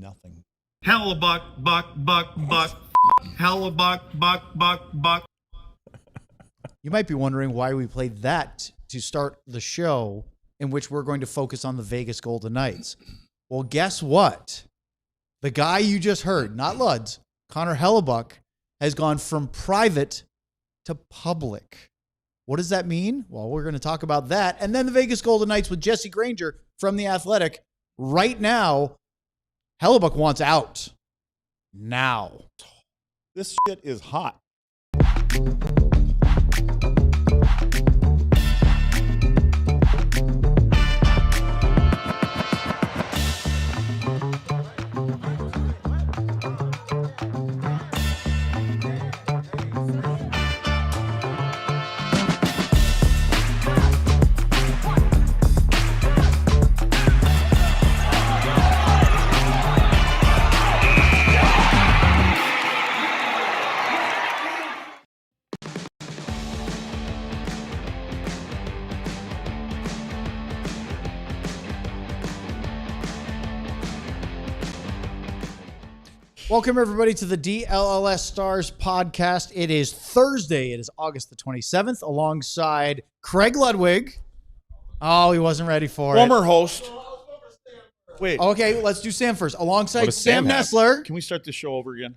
nothing. Hellebuyck, buck. Hellebuyck, buck. You might be wondering why we played that to start the show, in which we're going to focus on the Vegas Golden Knights. Well, guess what? The guy you just heard, not Luds, Connor Hellebuyck, has gone from private to public. What does that mean? Well, we're going to talk about that. And then the Vegas Golden Knights with Jesse Granger from The Athletic. Right now, Hellebuyck wants out. Now. This shit is hot. Welcome, everybody, to the DLLS Stars podcast. It is Thursday. It is August the 27th, alongside Craig Ludwig. Oh, he wasn't ready for it. Former host. Wait. Okay, let's do Sam first. Alongside does Sam Sam have? Nessler. Can we start the show over again?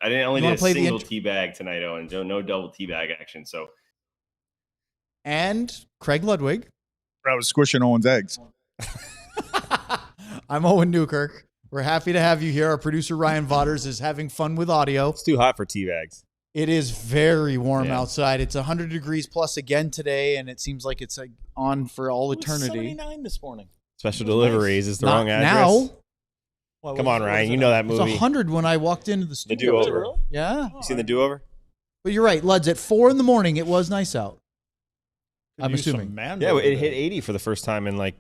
I didn't only You did wanna a play the single intro? tea bag tonight, Owen. No double tea bag action. So And Craig Ludwig. I was squishing Owen's eggs. I'm Owen Newkirk. We're happy to have you here. Our producer, Ryan Vodders, is having fun with audio. it's too hot for tea bags. It is very warm Yeah. outside. It's 100 degrees plus again today, and it seems like it's on for all eternity. 79 this morning. Special Nice. deliveries is the Not wrong address. now. Well, Come what- on, what Ryan. is You it know at? that It was movie. 100 when I walked into the The studio. Was it do-over. really? Yeah. You seen the do-over? But you're right, Luds, at 4 in the morning, it was nice out. Could I'm use some assuming. man Yeah, rub it in hit there. 80 for the first time in like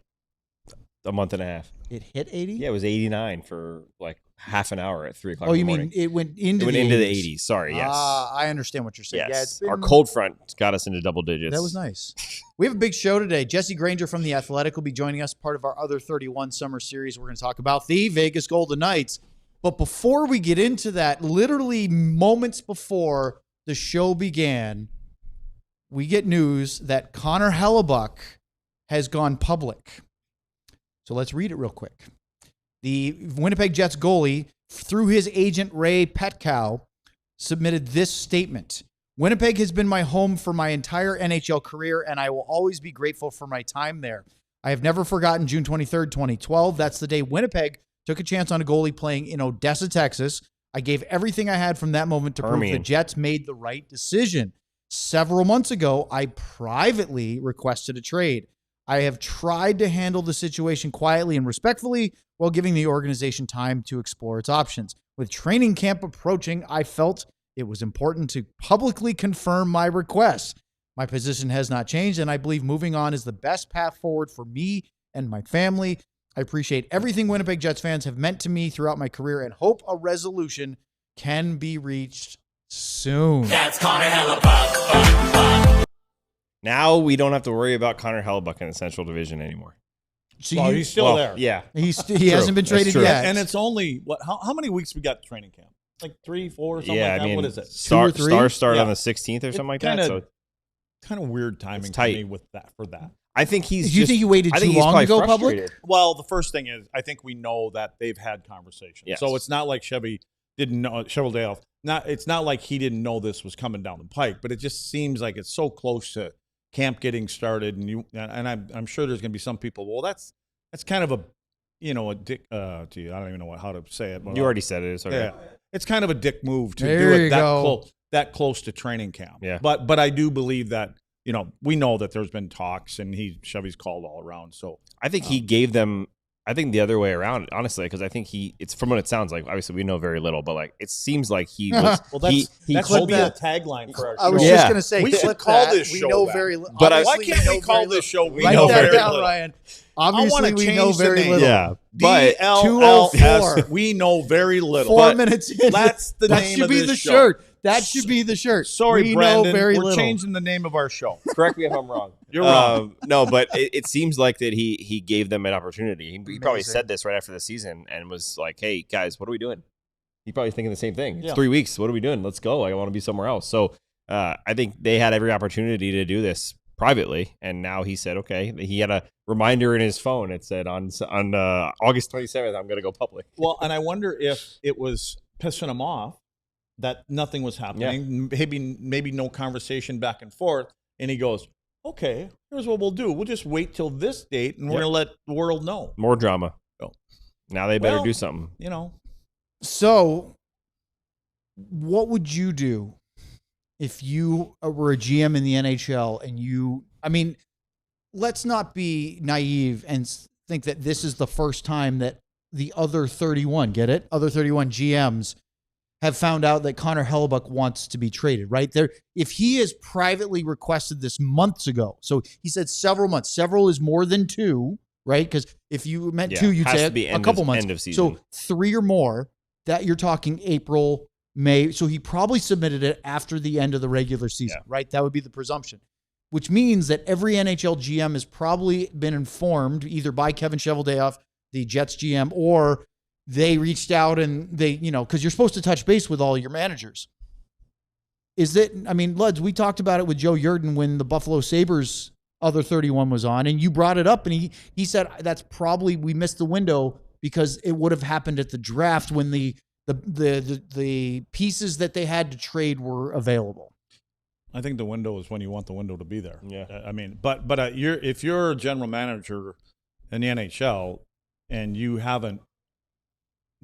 a month and a half. It hit 80? Yeah, it was 89 for like half an hour at 3 o'clock Oh, in you the mean morning. it went into It went the into 80s. the 80s. Sorry, yes. I understand what you're saying. Yeah, it's Yes. been, Our cold front got us into double digits. That was nice. We have a big show today. Jesse Granger from The Athletic will be joining us, part of our Other 31 summer series. We're going to talk about the Vegas Golden Knights. But before we get into that, literally moments before the show began, we get news that Connor Hellebuyck has gone public. So let's read it real quick. The Winnipeg Jets goalie, through his agent Ray Petkow, submitted this statement. Winnipeg has been my home for my entire NHL career, and I will always be grateful for my time there. I have never forgotten June 23rd, 2012. That's the day Winnipeg took a chance on a goalie playing in Odessa, Texas. I gave everything I had from that moment to prove the Permian. Jets made the right decision. Several months ago, I privately requested a trade. I have tried to handle the situation quietly and respectfully while giving the organization time to explore its options. With training camp approaching, I felt it was important to publicly confirm my request. My position has not changed, and I believe moving on is the best path forward for me and my family. I appreciate everything Winnipeg Jets fans have meant to me throughout my career and hope a resolution can be reached soon. That's Connor Hellebuyck. Now we don't have to worry about Connor Hellebuyck in the Central Division anymore. So Well, you- he's still Well, there. Yeah. he True. hasn't been That's traded true. yet. And it's only, what? How many weeks we got training camp? Like 3, 4, something Yeah, like that? I mean, What is it? Star, 2 or 3? Star started Yeah. on the 16th or It's something like kinda- that. So Kind of weird timing for tight. me with that, for that. I think he's Do you just, think he waited I think too he's long to probably go public? frustrated. Well, the first thing is, I think we know that they've had conversations. Yes. So it's not like Chevy didn't know, Cheveldale, it's not like he didn't know this was coming down the pike, but it just seems like it's so close to camp getting started. And I'm sure there's going to be some people, well, that's kind of a, a dick, gee, I don't even know how to say it. But You already said it. It's okay. Yeah. It's kind of a dick move to There do you it go. that close to training camp. Yeah. But I do believe that, we know that there's been talks and Chevy's called all around. So I think he gave them. I think the other way around, honestly, because I think it's from what it sounds like. Obviously, we know very little, but like it seems like he was. well, that's he that clipped should be that. a tagline for our show. I was Yeah. just going to say, We should clip call that. this We show know that. very little. But I- Why can't we call this show? We Write know that very down, little. Ryan. I Obviously, wanna we change know the very name. little. Yeah, but DLLS. We know very little. 4 But minutes in. that's the that name should of be this the show. shirt. That should be the shirt. Sorry, we Brandon. know very We're little. changing the name of our show. correct me if I'm wrong. You're wrong. No, but it seems like that he gave them an opportunity. He probably Amazing. said this right after the season and was like, "Hey guys, what are we doing?" He's probably thinking the same thing. It's Yeah. 3 weeks. What are we doing? Let's go. I want to be somewhere else. So I think they had every opportunity to do this privately, and now he said, "Okay." He had a reminder in his phone. It said on August 27th, I'm going to go public. Well, and I wonder if it was pissing him off that nothing was happening. Maybe no conversation back and forth. And he goes, "Okay, here's what we'll do. We'll just wait till this date, and we're going to let the world know." More drama. Oh. Now they better Well, do something. You know, So, what would you do if you were a GM in the NHL and I mean, let's not be naive and think that this is the first time that the other 31, get it? Other 31 GMs have found out that Connor Hellebuyck wants to be traded, right? If he has privately requested this months ago, so he said several months, several is more than 2, right? Because if you meant 2, you'd has say to be a couple months. end of season. So 3 or more, that you're talking April, May. So he probably submitted it after the end of the regular season, right? That would be the presumption, which means that every NHL GM has probably been informed either by Kevin Cheveldayoff, the Jets GM, or they reached out and they, because you're supposed to touch base with all your managers. Luds, we talked about it with Joe Yerdon when the Buffalo Sabres other 31 was on, and you brought it up, and he said that's probably, we missed the window because it would have happened at the draft when the pieces that they had to trade were available. I think the window is when you want the window to be there. Yeah. But if you're a general manager in the NHL and you haven't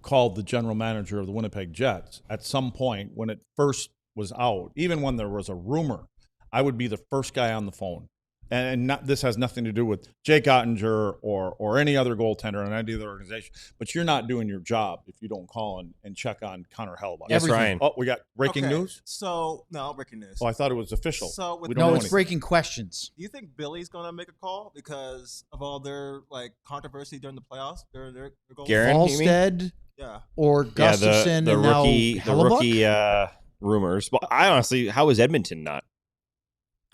called the general manager of the Winnipeg Jets at some point when it first was out, even when there was a rumor, I would be the first guy on the phone. And this has nothing to do with Jake Ottinger or any other goaltender in any other organization. But you're not doing your job if you don't call and check on Connor Hellebuyck. Yes, Ryan. Oh, we got breaking news? So, no, breaking news. Oh, I thought it was official. So, We don't know It's anything. breaking questions. do you think Billy's going to make a call because of all their controversy during the playoffs? Their goals? Garen, you mean? Falstead Yeah. or Gustafson the and rookie, now the Hellebuyck? rookie rumors. But I honestly, how is Edmonton not?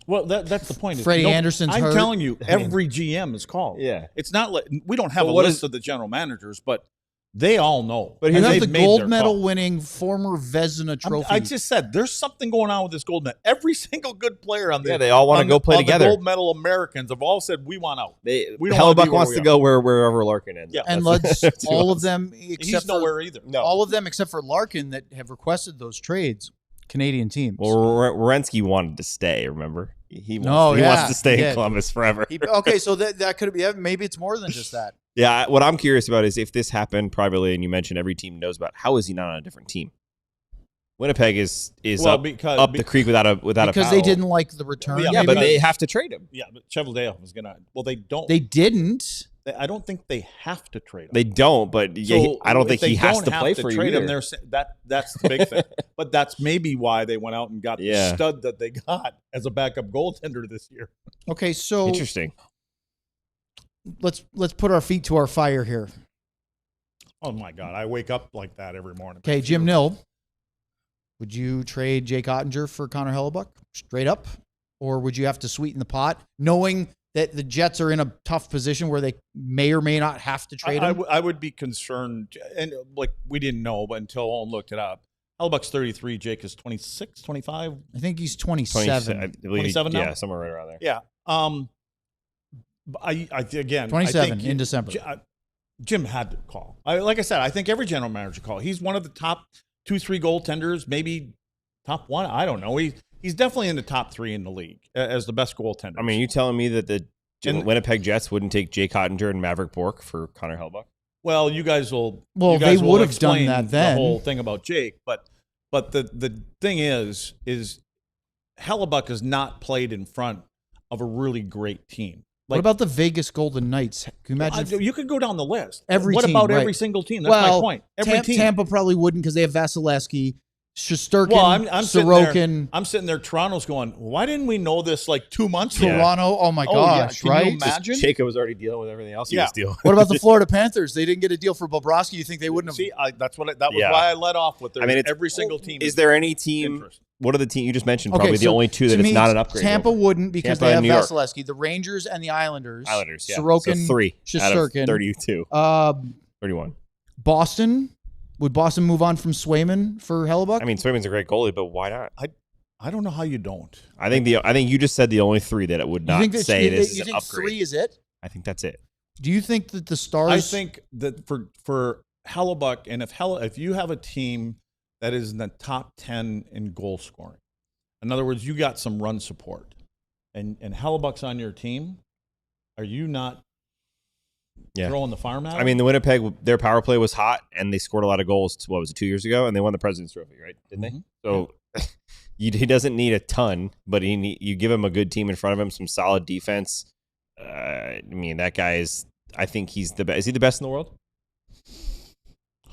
Well, that's the point. Freddie Anderson's I'm hurt. telling you, every GM is called. Yeah. It's not like we don't have But a what list is- of the general managers, but they all know. But You And have they've the made their gold call. medal winning former Vezina trophy. I just said there's something going on with this gold medal. Every single good player on the Yeah, they all want to go play on together. The gold medal Americans have all said we want out. We don't wanna be Hellebuyck where wants we to are. go wherever Larkin ends. Yeah. and That's- let's all of them except He's for nowhere either. all of them except for Larkin that have requested those trades, Canadian teams. Well, Werenski wanted to stay. Remember, he No, wants to stay yeah. in Columbus forever. Okay, so that could be, maybe it's more than just that. Yeah, what I'm curious about is if this happened privately, and you mentioned every team knows about. How is he not on a different team? Winnipeg is Well, up because the creek without a Because paddle. they didn't like the return. Yeah, Yeah, but maybe. they have to trade him. Yeah, but Cheveldayoff was gonna. Well, they don't. They didn't. I don't think they have to trade him. They don't, but So I don't if think they he has don't to have play for trade you. him. That's the big thing. But that's maybe why they went out and got Yeah. the stud that they got as a backup goaltender this year. Okay, so Interesting. let's put our feet to our fire here. Oh my God, I wake up like that every morning. Okay, Jim Nill, would you trade Jake Ottinger for Connor Hellebuyck straight up, or would you have to sweeten the pot, knowing that the Jets are in a tough position where they may or may not have to trade him? I would be concerned, and we didn't know, but until Owen looked it up. Hellebuyck's 33, Jake is 26, 25. I think he's 27, 27. I believe 27 now? Yeah, somewhere right around there. Yeah. But again, 27 I think in December. Jim had to call. Like I said, I think every general manager call. He's one of the top 2-3 goaltenders, maybe top 1. I don't know. He's definitely in the top 3 in the league as the best goaltender. I mean, you telling me that the And- Winnipeg Jets wouldn't take Jake Ottinger and Maverick Bourque for Connor Hellebuyck? well, you guys will. Well, you guys they will would have done explain that then. The whole thing about Jake, but the thing is Hellebuyck has not played in front of a really great team. What about the Vegas Golden Knights? Can you imagine? You could go down the list. Every what team, about right. every single team? That's my point. Every team. Tampa probably wouldn't because they have Vasilevsky. Shesterkin, Well, I'm sitting there. Sorokin, I'm sitting there. Toronto's going. Why didn't we know this like 2 months ago? Toronto. Oh my Oh, yeah. gosh, Can you right? imagine? Jacob was already dealing with everything else he Yeah. was dealing. What about the Florida Panthers? They didn't get a deal for Bobrovsky. You think they wouldn't have? See, that was Yeah. why I let off with. I mean, it's- every single team. Is there any team? interest. What are the team you just mentioned? Okay, Probably the so only two to that me, it's not an upgrade. Tampa over. wouldn't because Tampa they have and New York. Vasilevsky, the Rangers and the Islanders. Islanders, yeah. Sorokin, So 3 out of Shesterkin. 32. 31. Boston. Would Boston move on from Swayman for Hellebuyck? I mean, Swayman's a great goalie, but why not? I don't know how you don't. I think you just said the only 3 that it would you not think that say this is you an think upgrade. 3 is it? I think that's it. Do you think that the Stars? I think that for Hellebuyck, and if you have a team that is in the top 10 in goal scoring, in other words, you got some run support, and Hellebuyck's on your team, are you not throwing the farm at him? I mean, the Winnipeg, their power play was hot, and they scored a lot of goals. What was it, 2 years ago? And they won the President's Trophy, right? Didn't they? So he doesn't need a ton, but you give him a good team in front of him, some solid defense. I mean, that guy is. I think he's the best. Is he the best in the world?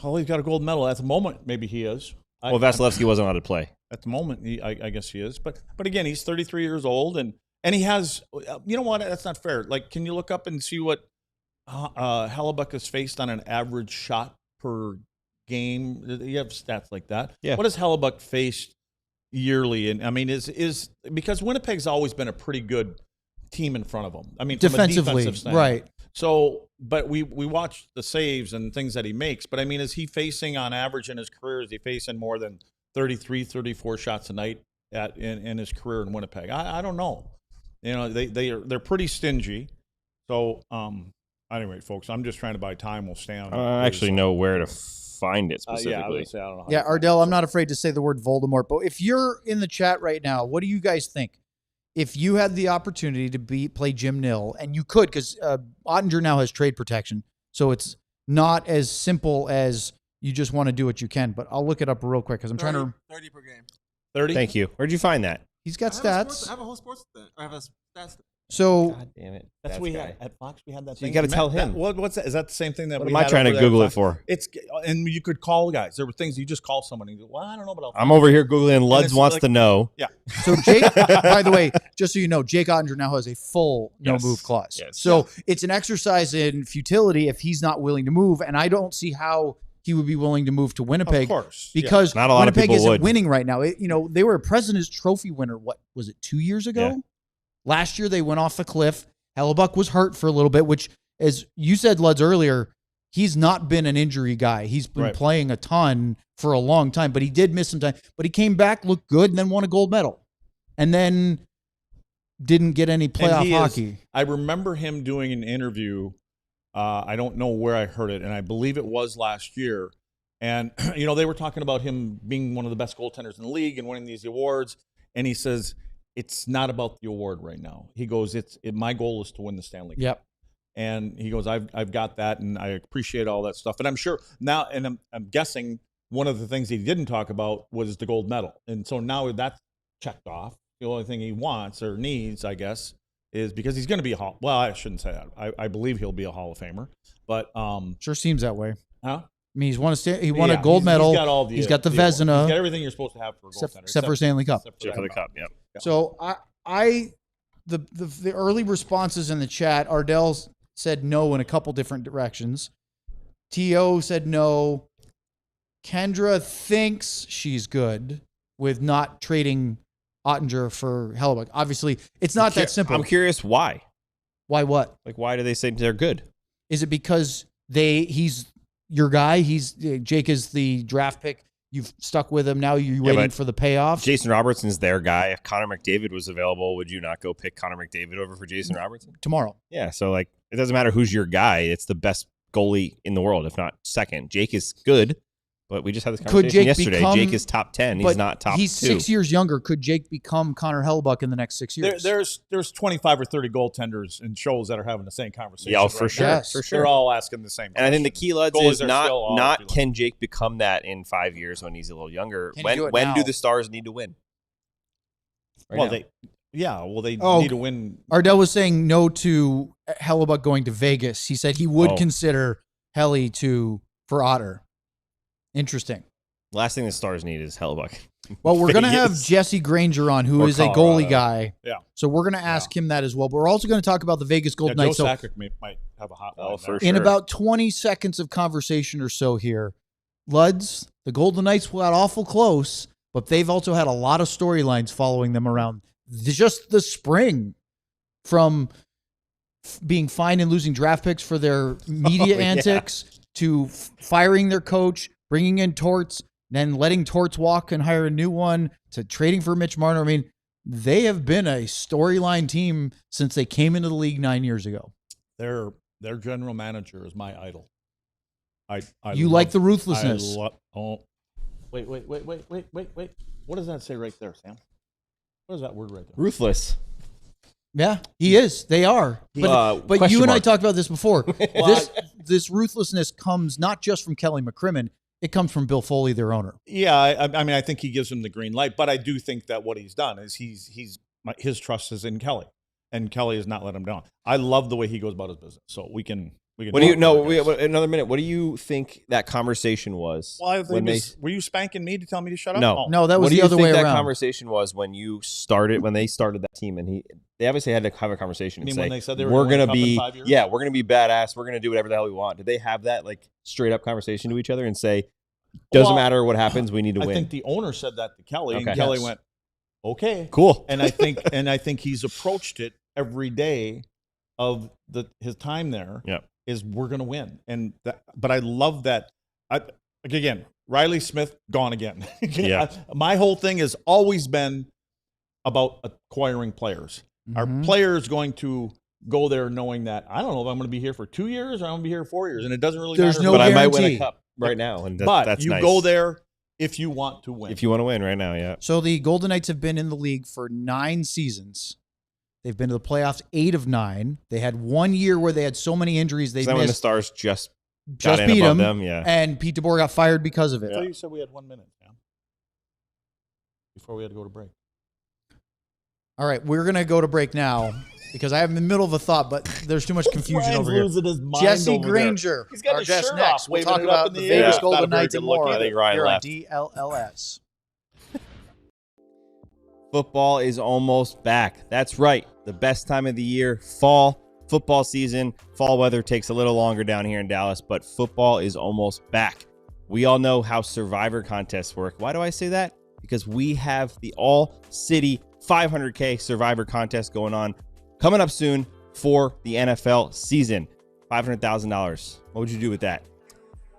Oh, he's got a gold medal at the moment. Maybe he is. Well, Vasilevsky wasn't allowed to play. At the moment, I guess he is. But again, he's 33 years old, and he has. You know what? That's not fair. Like, can you look up and see what Hellebuyck has faced on an average shot per game? You have stats like that. Yeah. What has Hellebuyck faced yearly? And I mean, is because Winnipeg's always been a pretty good team in front of them. I mean, from a defensively, defensive standpoint. right? So, but we watch the saves and things that he makes. But I mean, is he facing on average in his career? Is he facing more than 33, 34 shots a night in his career in Winnipeg? I don't know. You know, they're pretty stingy. So, anyway, folks, I'm just trying to buy time. We'll stay on. I actually know where to find it specifically. Yeah, I would say I don't know. Yeah, Ardell, I'm not afraid to say the word Voldemort, but if you're in the chat right now, what do you guys think? If you had the opportunity to play Jim Nill, and you could, because Ottinger now has trade protection, so it's not as simple as you just want to do what you can. But I'll look it up real quick because I'm trying to. 30 per game. 30. Thank you. Where'd you find that? He's got I have stats. I have a whole sports thing. I have a stats thing. So God damn it. That's That we guy. had at Fox. We had that. So you thing. gotta tell him. What's that? Is that the same thing that What we am I had trying to over there at Google it Fox? for? It's and you could call guys. There were things you just call someone and you go, well, I don't know, but I'm over here Googling Luds it's wants like- to know. Yeah. So Jake, by the way, just so you know, Jake Ottinger now has a full no Yes. move clause. Yes. So it's an exercise in futility if he's not willing to move, and I don't see how he would be willing to move to Winnipeg. Of course. Because Not a lot of Winnipeg people isn't would. winning right now. They were a President's Trophy winner. What was it, 2 years ago? Yeah. Last year they went off the cliff. Hellebuyck was hurt for a little bit, which, as you said, Luds, earlier, he's not been an injury guy. He's been Right. playing a ton for a long time, but he did miss some time. But he came back, looked good, and then won a gold medal. And then didn't get any And playoff he is- hockey. I remember him doing an interview. I don't know where I heard it, and I believe it was last year. And they were talking about him being one of the best goaltenders in the league and winning these awards. And he says, "It's not about the award right now." He goes, my goal is to win the Stanley Cup." Yep. And he goes, I've got that, and I appreciate all that stuff. And I'm sure now, and I'm guessing one of the things he didn't talk about was the gold medal. And so now that's checked off. The only thing he wants or needs, I guess, is because he's going to be well, I shouldn't say that. I believe he'll be a Hall of Famer. But Sure seems that way. huh? I mean, he won Yeah, a gold medal. He's got all the. He's got the awards. Vezina. He's got everything you're supposed to have for a goaltender, except for Stanley Cup. except For the cup, yeah. So the early responses in the chat, Ardell said no in a couple different directions. T.O. said no. Kendra thinks she's good with not trading Ottinger for Hellebuyck. Obviously, it's not that simple. I'm curious why. Why what? Like, why do they say they're good? Is it because he's your guy? Jake is the draft pick. You've stuck with him. Now you're waiting but for the payoff. Jason Robertson's their guy. If Connor McDavid was available, would you not go pick Connor McDavid over for Jason Robertson? Tomorrow. Yeah, so like it doesn't matter who's your guy. It's the best goalie in the world, if not second. Jake is good, but we just had this conversation Jake yesterday. become- Jake is top 10. He's But not top He's 2. 6 years younger. Could Jake become Connor Hellebuyck in the next 6 years? There's 25 or 30 goaltenders and shows that are having the same conversation. Yeah, for right sure. now. Yes. For sure. They're all asking the same. And I think the question. key, Luds, Goalies is are still all not feeling- can Jake become that in 5 years when he's a little younger. Can he do it When now? do the Stars need to win? Right Well, now. they Oh, need to win. Ardell was saying no to Hellebuyck going to Vegas. He said he would Oh. consider Helly for Otter. Interesting. Last thing the Stars need is Hellebuyck. Well, we're going to have Vegas. Jesse Granger on, who Or is a Colorado. goalie guy. Yeah. So we're going to ask him that as well. But we're also going to talk about the Vegas Golden Joe Knights. So Sakic might have a hot line for there. in sure. about 20 seconds of conversation or so here, Luds, the Golden Knights got awful close, but they've also had a lot of storylines following them around just the spring, from being fined and losing draft picks for their media antics to firing their coach, bringing in Torts, then letting Torts walk and hire a new one, to trading for Mitch Marner. I mean, they have been a storyline team since they came into the league 9 years ago. Their general manager is my idol. I You love- like the ruthlessness. Wait. What does that say right there, Sam? What is that word right there? Ruthless. Yeah, he is. They are. But question you and I mark. talked about this before. This ruthlessness comes not just from Kelly McCrimmon. It comes from Bill Foley, their owner. Yeah, I mean, I think he gives him the green light, but I do think that what he's done is his trust is in Kelly, and Kelly has not let him down. I love the way he goes about his business. So we can. What do you talk know? about this. Another minute. What do you think that conversation was? Well, when were you spanking me to tell me to shut up? No. Oh. No, that was what do the you other think way that around. conversation was when they started that team, and they obviously had to have a conversation You and mean say, when they said they were we're gonna gonna win a cup be in 5 years? we're gonna be badass, we're gonna do whatever the hell we want. Did they have that like straight up conversation to each other and say, doesn't Well, matter what happens, we need to I win? think the owner said that to Kelly, Okay. and Kelly Yes. went, "Okay, Cool. And I think he's approached it every day of his time there. Yeah. Is we're going to win, but I love that. Again, Riley Smith gone again. Yeah. My whole thing has always been about acquiring players. Are players going to go there knowing that I don't know if I'm going to be here for 2 years or I'm going to be here 4 years, and it doesn't really There's matter. no But I might win guarantee. a cup right now, and but that's you nice. go there if you want to win. if you want to win right now. Yeah. So the Golden Knights have been in the league for 9 seasons. They've been to the playoffs 8 of 9. They had 1 year where they had so many injuries they Is that when the missed. Stars just Just got in beat above them, them? Yeah. and Pete DeBoer got fired because of it. I thought you said we had 1 minute, Sam, before we had to go to break. All right, we're going to go to break now because I am in the middle of a thought, but there's too much confusion Brian's over here. losing his mind Jesse over there. Granger, He's got our his guest shirt next. off, We'll waving talk it up about in the the Vegas air. Not a Golden very Knights good and look more either. I think Ryan here on left. DLLS. Football is almost back. That's right. The best time of the year, fall football season. Fall weather takes a little longer down here in Dallas, but football is almost back. We all know how Survivor contests work. Why do I say that? Because we have the All-City 500K Survivor contest going on coming up soon for the NFL season. $500,000. What would you do with that?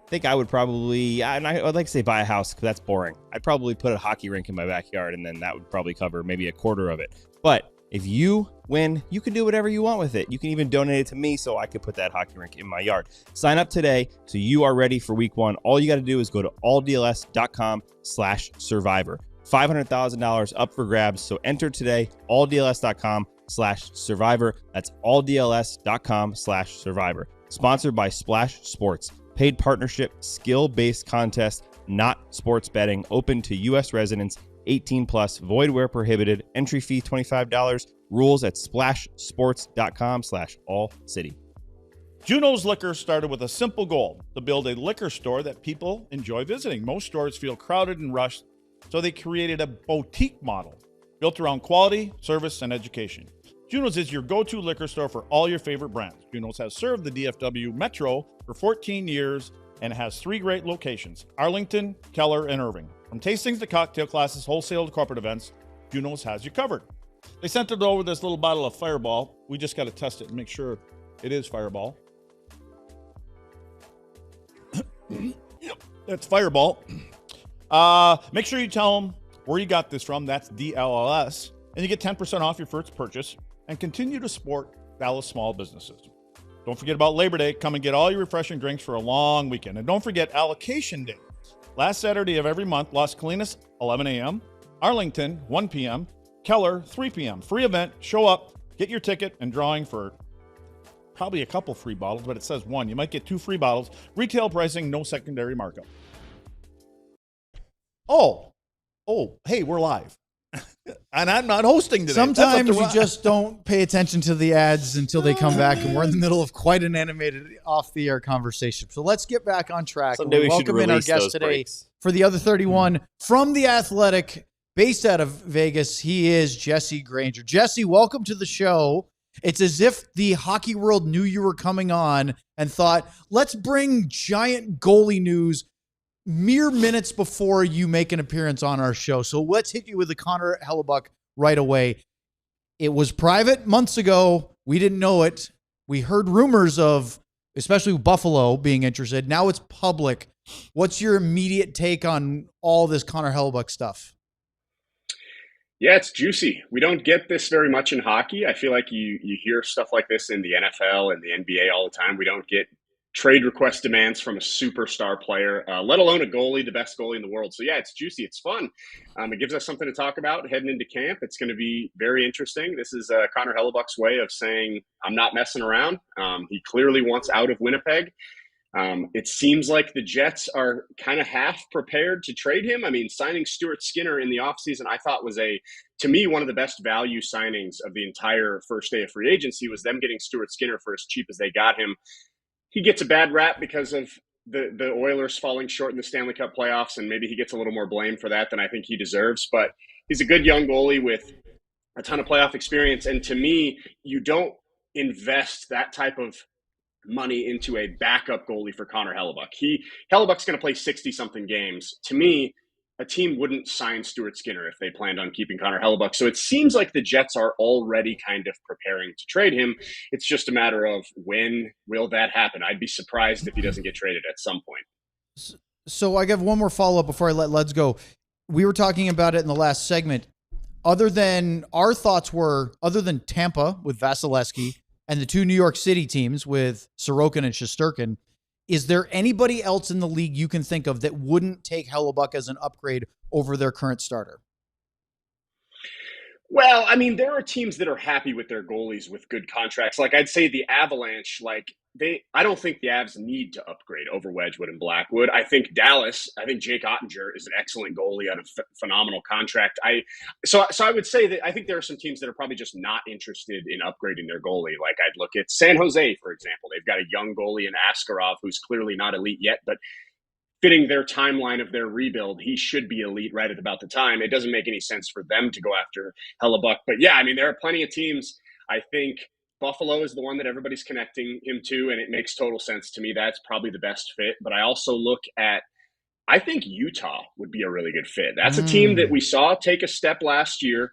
I think I would probably, I'd like to say buy a house, because that's boring. I'd probably put a hockey rink in my backyard, and then that would probably cover maybe a quarter of it. But if you win, you can do whatever you want with it. You can even donate it to me so I could put that hockey rink in my yard. Sign up today so you are ready for week 1. All you got to do is go to alldls.com/survivor. $500,000 up for grabs. So enter today, alldls.com/survivor. That's alldls.com/survivor. Sponsored by Splash Sports. Paid partnership, skill-based contest, not sports betting. Open to U.S. residents, 18 plus, void where prohibited. Entry fee $25. Rules at splashsports.com/allcity. Juno's Liquor started with a simple goal: to build a liquor store that people enjoy visiting. Most stores feel crowded and rushed, so they created a boutique model built around quality, service, and education. Juno's is your go-to liquor store for all your favorite brands. Juno's has served the DFW Metro for 14 years and has 3 great locations: Arlington, Keller, and Irving. From tastings to cocktail classes, wholesale to corporate events, Juno's has you covered. They sent it over this little bottle of Fireball. We just got to test it and make sure it is Fireball. That's Fireball. Make sure you tell them where you got this from. That's DLLS. And you get 10% off your first purchase and continue to support Dallas small businesses. Don't forget about Labor Day. Come and get all your refreshing drinks for a long weekend. And don't forget Allocation Day. Last Saturday of every month, Las Colinas, 11 a.m., Arlington, 1 p.m., Keller, 3 p.m. Free event. Show up, get your ticket, and drawing for probably a couple free bottles, but it says 1. You might get 2 free bottles. Retail pricing, no secondary markup. Oh, hey, we're live. And I'm not hosting today. Sometimes That's you up to just don't pay attention to the ads until they come back, and we're in the middle of quite an animated off-the-air conversation. So let's get back on track. Someday we should welcome in our release guest those today breaks. for the other 31 from The Athletic, based out of Vegas. He is Jesse Granger. Jesse, welcome to the show. It's as if the hockey world knew you were coming on and thought, let's bring giant goalie news mere minutes before you make an appearance on our show. So let's hit you with the Connor Hellebuyck right away. It was private months ago. We didn't know it. We heard rumors of, especially Buffalo being interested. Now it's public. What's your immediate take on all this Connor Hellebuyck stuff? Yeah, it's juicy. We don't get this very much in hockey. I feel like you hear stuff like this in the NFL and the NBA all the time. We don't get trade request demands from a superstar player, let alone a goalie, the best goalie in the world. So yeah, it's juicy. It's fun. It gives us something to talk about heading into camp. It's going to be very interesting. This is Connor Hellebuyck's way of saying, I'm not messing around. He clearly wants out of Winnipeg. It seems like the Jets are kind of half prepared to trade him. I mean, signing Stuart Skinner in the offseason, I thought was to me, one of the best value signings of the entire first day of free agency was them getting Stuart Skinner for as cheap as they got him. He gets a bad rap because of the Oilers falling short in the Stanley Cup playoffs, and maybe he gets a little more blame for that than I think he deserves. But he's a good young goalie with a ton of playoff experience. And to me, you don't invest that type of money into a backup goalie for Connor Hellebuyck. Hellebuck's going to play 60-something games. To me, a team wouldn't sign Stuart Skinner if they planned on keeping Connor Hellebuyck. So it seems like the Jets are already kind of preparing to trade him. It's just a matter of when will that happen. I'd be surprised if he doesn't get traded at some point. So I got one more follow-up before I let Leds go. We were talking about it in the last segment. Other than Tampa with Vasilevsky and the two New York City teams with Sorokin and Shesterkin, is there anybody else in the league you can think of that wouldn't take Hellebuyck as an upgrade over their current starter? Well, I mean, there are teams that are happy with their goalies with good contracts. Like I'd say the Avalanche, I don't think the Avs need to upgrade over Wedgwood and Blackwood. I think Dallas, Jake Ottinger is an excellent goalie on a phenomenal contract. So I would say that I think there are some teams that are probably just not interested in upgrading their goalie. Like I'd look at San Jose, for example. They've got a young goalie in Askarov who's clearly not elite yet, but fitting their timeline of their rebuild, he should be elite right at about the time. It doesn't make any sense for them to go after Hellebuyck. But yeah, I mean, there are plenty of teams. I think Buffalo is the one that everybody's connecting him to, and it makes total sense to me. That's probably the best fit. But I also look at, I think Utah would be a really good fit. That's a team that we saw take a step last year.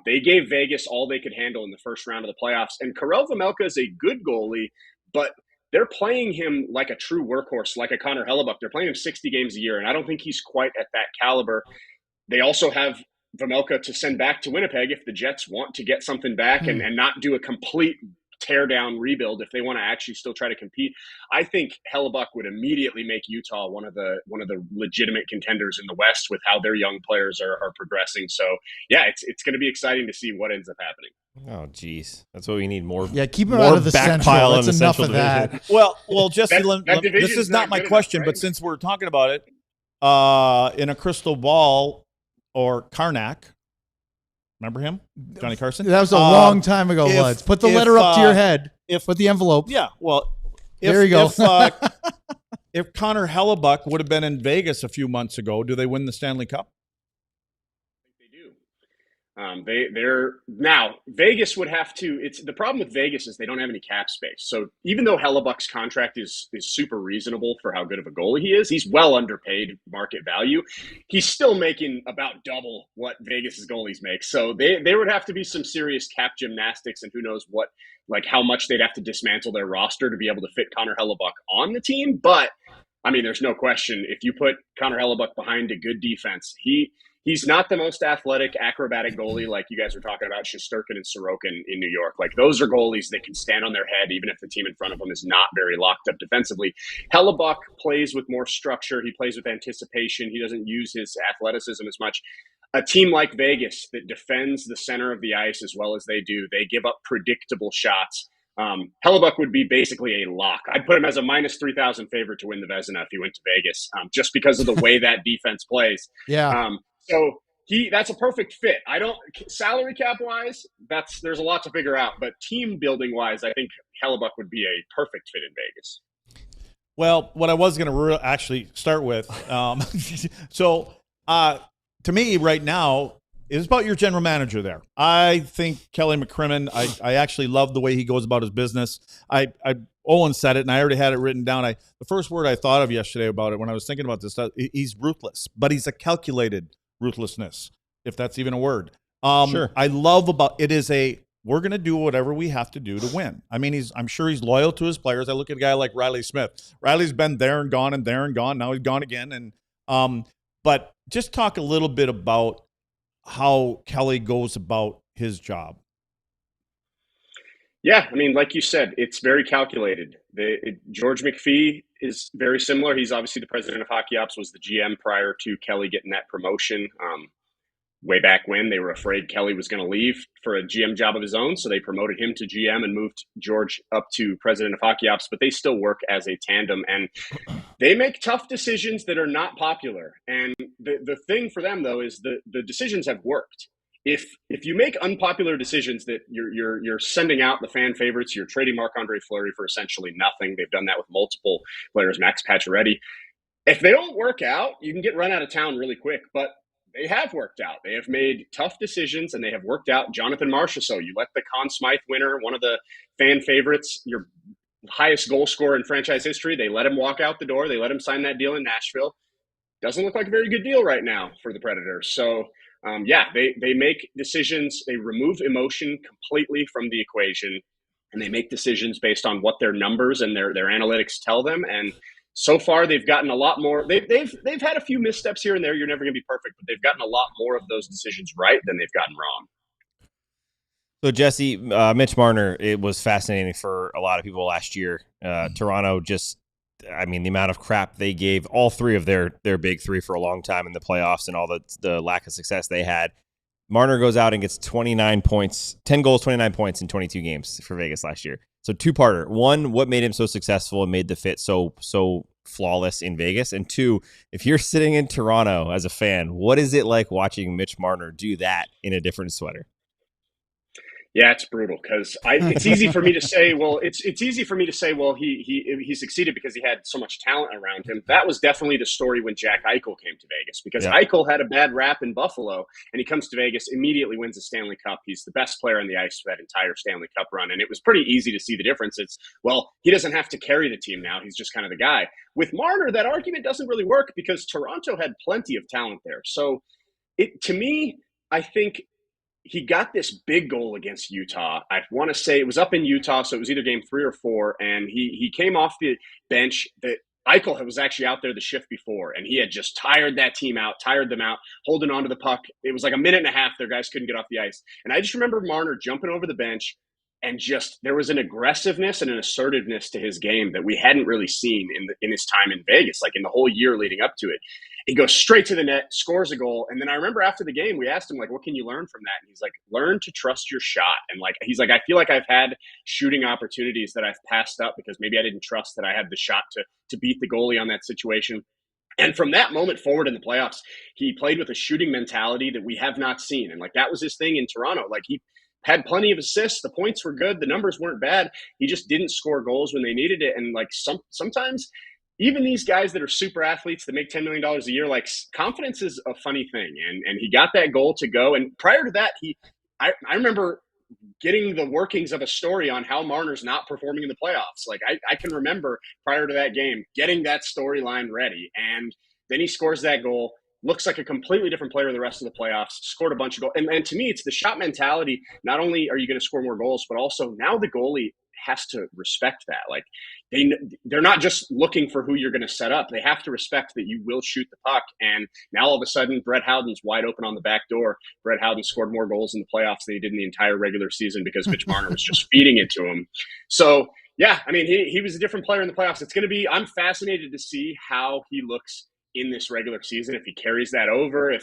They gave Vegas all they could handle in the first round of the playoffs. And Karel Vejmelka is a good goalie, but they're playing him like a true workhorse, like a Connor Hellebuyck. They're playing him 60 games a year, and I don't think he's quite at that caliber. They also have Vejmelka to send back to Winnipeg if the Jets want to get something back and not do a complete tear-down rebuild if they want to actually still try to compete. I think Hellebuyck would immediately make Utah one of the legitimate contenders in the West with how their young players are progressing. So, yeah, it's going to be exciting to see what ends up happening. Oh, geez. That's what we need more. Yeah, keep him out of the Central. That's enough of that. Well, Jesse, this is not my question, but since we're talking about it, in a crystal ball or Karnak, remember him? Johnny Carson? That was a long time ago, Lutz. Put the letter up to your head. Put the envelope. Yeah, well, there you go. If Connor Hellebuyck would have been in Vegas a few months ago, do they win the Stanley Cup? They're now Vegas would have to. It's the problem with Vegas is they don't have any cap space. So even though Hellebuck's contract is super reasonable for how good of a goalie he is, he's well underpaid market value. He's still making about double what Vegas's goalies make. So there would have to be some serious cap gymnastics, and who knows what, like how much they'd have to dismantle their roster to be able to fit Connor Hellebuyck on the team. But I mean, there's no question if you put Connor Hellebuyck behind a good defense, He's not the most athletic, acrobatic goalie like you guys were talking about, Shesterkin and Sorokin in New York. Like, those are goalies that can stand on their head even if the team in front of them is not very locked up defensively. Hellebuyck plays with more structure. He plays with anticipation. He doesn't use his athleticism as much. A team like Vegas that defends the center of the ice as well as they do, they give up predictable shots. Hellebuyck would be basically a lock. I'd put him as a minus 3,000 favorite to win the Vezina if he went to Vegas, just because of the way that defense plays. Yeah. So that's a perfect fit. Salary cap wise, there's a lot to figure out, but team building wise, I think Hellebuyck would be a perfect fit in Vegas. Well, what I was going to actually start with, to me right now, is about your general manager there. I think Kelly McCrimmon, I actually love the way he goes about his business. Owen said it, and I already had it written down. The first word I thought of yesterday about it when I was thinking about this, he's ruthless, but he's a calculated ruthlessness, if that's even a word. Sure. I love about it is we're going to do whatever we have to do to win. I mean, I'm sure he's loyal to his players. I look at a guy like Riley Smith. Riley's been there and gone and there and gone. Now he's gone again. And but just talk a little bit about how Kelly goes about his job. Yeah, I mean, like you said, it's very calculated. George McPhee is very similar. He's obviously the president of Hockey Ops, was the GM prior to Kelly getting that promotion. Way back when they were afraid Kelly was going to leave for a GM job of his own, so they promoted him to GM and moved George up to president of Hockey Ops, but they still work as a tandem, and they make tough decisions that are not popular. And the thing for them, though, is the decisions have worked. If you make unpopular decisions that you're sending out the fan favorites, you're trading Marc-Andre Fleury for essentially nothing. They've done that with multiple players, Max Pacioretty. If they don't work out, you can get run out of town really quick, but they have worked out. They have made tough decisions, and they have worked out. Jonathan Marchessault, you let the Conn Smythe winner, one of the fan favorites, your highest goal scorer in franchise history, they let him walk out the door. They let him sign that deal in Nashville. Doesn't look like a very good deal right now for the Predators. So, they make decisions. They remove emotion completely from the equation, and they make decisions based on what their numbers and their analytics tell them. And so far, they've gotten a lot more. They've had a few missteps here and there. You're never going to be perfect, but they've gotten a lot more of those decisions right than they've gotten wrong. So, Jesse, Mitch Marner, it was fascinating for a lot of people last year. Toronto the amount of crap they gave all three of their big three for a long time in the playoffs and all the lack of success they had. Marner goes out and gets 29 points, 10 goals, 29 points in 22 games for Vegas last year. So two-parter. One, what made him so successful and made the fit so flawless in Vegas? And two, if you're sitting in Toronto as a fan, what is it like watching Mitch Marner do that in a different sweater? Yeah, it's brutal because it's easy for me to say, he succeeded because he had so much talent around him. That was definitely the story when Jack Eichel came to Vegas, because Eichel had a bad rap in Buffalo, and he comes to Vegas, immediately wins the Stanley Cup. He's the best player on the ice for that entire Stanley Cup run, and it was pretty easy to see the difference. He doesn't have to carry the team now. He's just kind of the guy. With Marner, that argument doesn't really work because Toronto had plenty of talent there. So to me, I think he got this big goal against Utah. I want to say it was up in Utah, so it was either game 3 or 4, and he came off the bench. That Eichel was actually out there the shift before, and he had just tired them out, holding onto the puck. It was like a minute and a half. Their guys couldn't get off the ice. And I just remember Marner jumping over the bench, and there was an aggressiveness and an assertiveness to his game that we hadn't really seen in his time in Vegas, like in the whole year leading up to it. He goes straight to the net, scores a goal. And then I remember after the game, we asked him, what can you learn from that? And he's like, learn to trust your shot. And he's like, I feel like I've had shooting opportunities that I've passed up because maybe I didn't trust that I had the shot to beat the goalie on that situation. And from that moment forward in the playoffs, he played with a shooting mentality that we have not seen. And that was his thing in Toronto. He had plenty of assists. The points were good. The numbers weren't bad. He just didn't score goals when they needed it. And sometimes even these guys that are super athletes that make $10 million a year, confidence is a funny thing. And he got that goal to go. And prior to that, I remember getting the workings of a story on how Marner's not performing in the playoffs. I can remember prior to that game getting that storyline ready. And then he scores that goal. Looks like a completely different player the rest of the playoffs, scored a bunch of goals. And to me, it's the shot mentality. Not only are you going to score more goals, but also now the goalie has to respect that. They're not just looking for who you're going to set up. They have to respect that you will shoot the puck. And now all of a sudden, Brett Howden's wide open on the back door. Brett Howden scored more goals in the playoffs than he did in the entire regular season because Mitch Marner was just feeding it to him. So, yeah, he was a different player in the playoffs. I'm fascinated to see how he looks in this regular season, if he carries that over,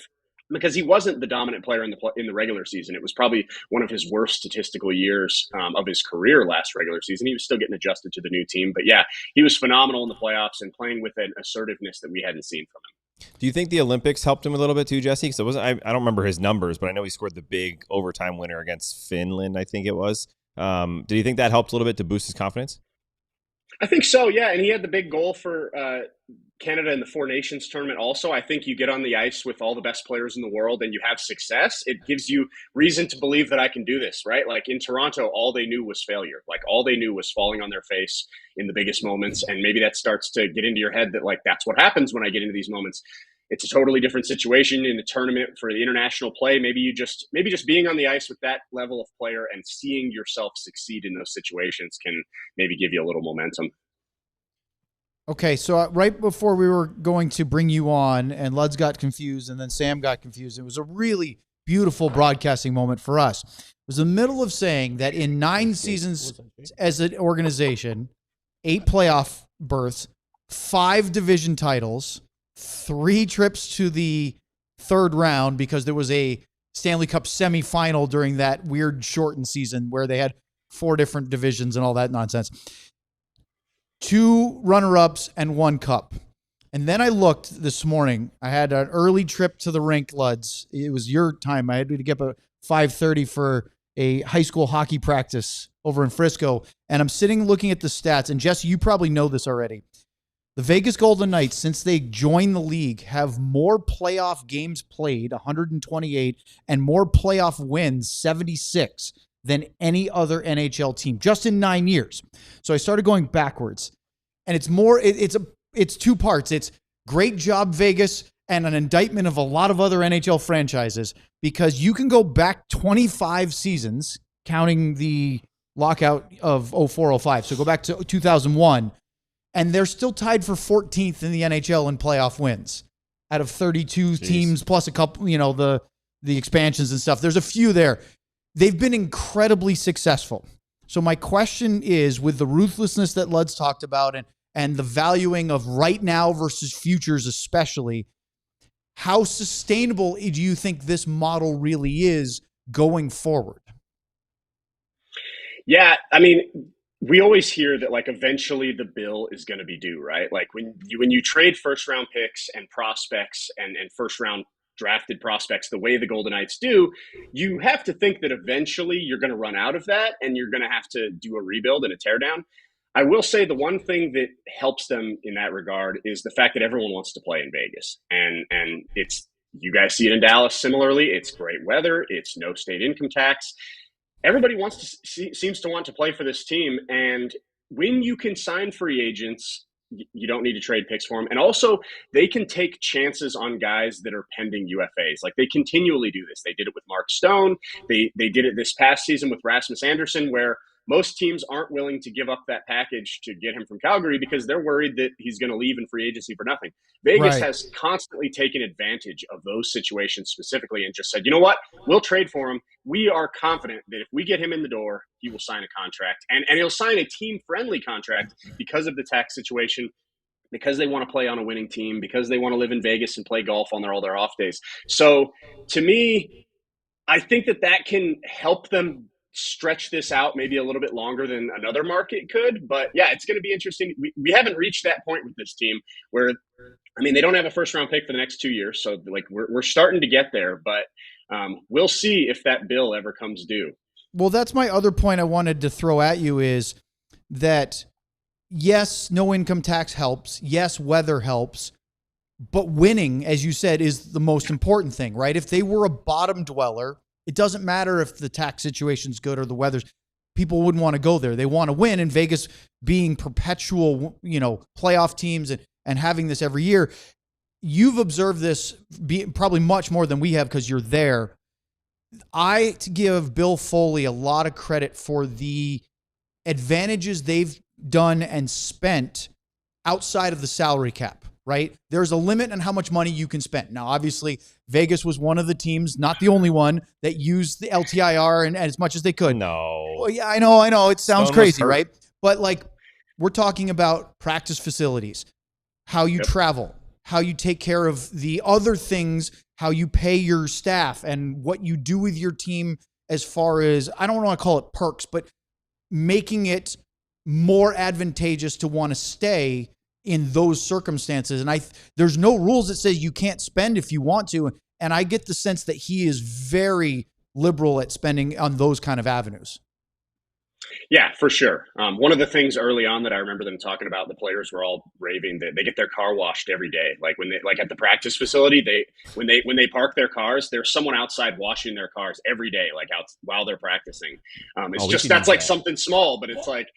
because he wasn't the dominant player in the regular season. It was probably one of his worst statistical years of his career last regular season. He was still getting adjusted to the new team, but yeah, he was phenomenal in the playoffs and playing with an assertiveness that we hadn't seen from him. Do you think the Olympics helped him a little bit too, Jesse? Because I don't remember his numbers, but I know he scored the big overtime winner against Finland, I think it was. Do you think that helped a little bit to boost his confidence? I think so, yeah. And he had the big goal for Canada in the Four Nations tournament also. I think you get on the ice with all the best players in the world and you have success. It gives you reason to believe that I can do this, right? Like in Toronto, all they knew was failure. Like all they knew was falling on their face in the biggest moments. And maybe that starts to get into your head that like, that's what happens when I get into these moments. It's a totally different situation in the tournament for the international play. Maybe just being on the ice with that level of player and seeing yourself succeed in those situations can maybe give you a little momentum. Okay, so right before we were going to bring you on, and Luds got confused, and then Sam got confused. It was a really beautiful broadcasting moment for us. It was the middle of saying that in 9 seasons as an organization, 8 playoff berths, 5 division titles, 3 trips to the third round because there was a Stanley Cup semifinal during that weird shortened season where they had 4 different divisions and all that nonsense. 2 runner-ups and 1 cup. And then I looked this morning. I had an early trip to the rink, Luds. It was your time. I had to get up at 5:30 for a high school hockey practice over in Frisco. And I'm sitting looking at the stats. And Jesse, you probably know this already. The Vegas Golden Knights, since they joined the league, have more playoff games played, 128, and more playoff wins, 76, than any other NHL team, just in 9 years. So I started going backwards. And it's more, it's 2 parts. It's great job, Vegas, and an indictment of a lot of other NHL franchises, because you can go back 25 seasons, counting the lockout of 04-05. So go back to 2001, and they're still tied for 14th in the NHL in playoff wins out of 32 teams, plus a couple, the expansions and stuff. There's a few there. They've been incredibly successful. So my question is, with the ruthlessness that Lud's talked about and the valuing of right now versus futures especially, how sustainable do you think this model really is going forward? Yeah, I mean, we always hear that like eventually the bill is going to be due, right? Like when you trade first round picks and prospects and first round drafted prospects the way the Golden Knights do, you have to think that eventually you're going to run out of that and you're going to have to do a rebuild and a teardown. I will say the one thing that helps them in that regard is the fact that everyone wants to play in Vegas. And it's, you guys see it in Dallas similarly. It's great weather. It's no state income tax. Everybody seems to want to play for this team. And when you can sign free agents, you don't need to trade picks for them. And also, they can take chances on guys that are pending UFAs. Like, they continually do this. They did it with Mark Stone. They did it this past season with Rasmus Anderson, where most teams aren't willing to give up that package to get him from Calgary because they're worried that he's going to leave in free agency for nothing. Vegas has constantly taken advantage of those situations specifically and just said, you know what, we'll trade for him. We are confident that if we get him in the door, he will sign a contract. And he'll sign a team-friendly contract because of the tax situation, because they want to play on a winning team, because they want to live in Vegas and play golf on all their off days. So to me, I think that can help them stretch this out maybe a little bit longer than another market could. But yeah, it's going to be interesting. We haven't reached that point with this team where, I mean, they don't have a first round pick for the next 2 years. So like we're starting to get there, but we'll see if that bill ever comes due. Well, that's my other point I wanted to throw at you is that yes, no income tax helps. Yes, weather helps. But winning, as you said, is the most important thing, right? If they were a bottom dweller, it doesn't matter if the tax situation's good or the weather's. People wouldn't want to go there. They want to win. And Vegas being perpetual, playoff teams and having this every year, you've observed this probably much more than we have because you're there. I give Bill Foley a lot of credit for the advantages they've done and spent outside of the salary cap, right? There's a limit on how much money you can spend. Now, obviously, Vegas was one of the teams, not the only one, that used the LTIR and as much as they could. No. Well, yeah, I know. It sounds crazy, right? But like, we're talking about practice facilities, how you travel, how you take care of the other things, how you pay your staff, and what you do with your team as far as, I don't want to call it perks, but making it more advantageous to want to stay in those circumstances. And there's no rules that say you can't spend if you want to. And I get the sense that he is very liberal at spending on those kind of avenues. Yeah, for sure. One of the things early on that I remember them talking about, the players were all raving that they get their car washed every day. Like when they like at the practice facility, when they park their cars, there's someone outside washing their cars every day, like out while they're practicing. It's Oh, we just could that's use like that. something small, but it's like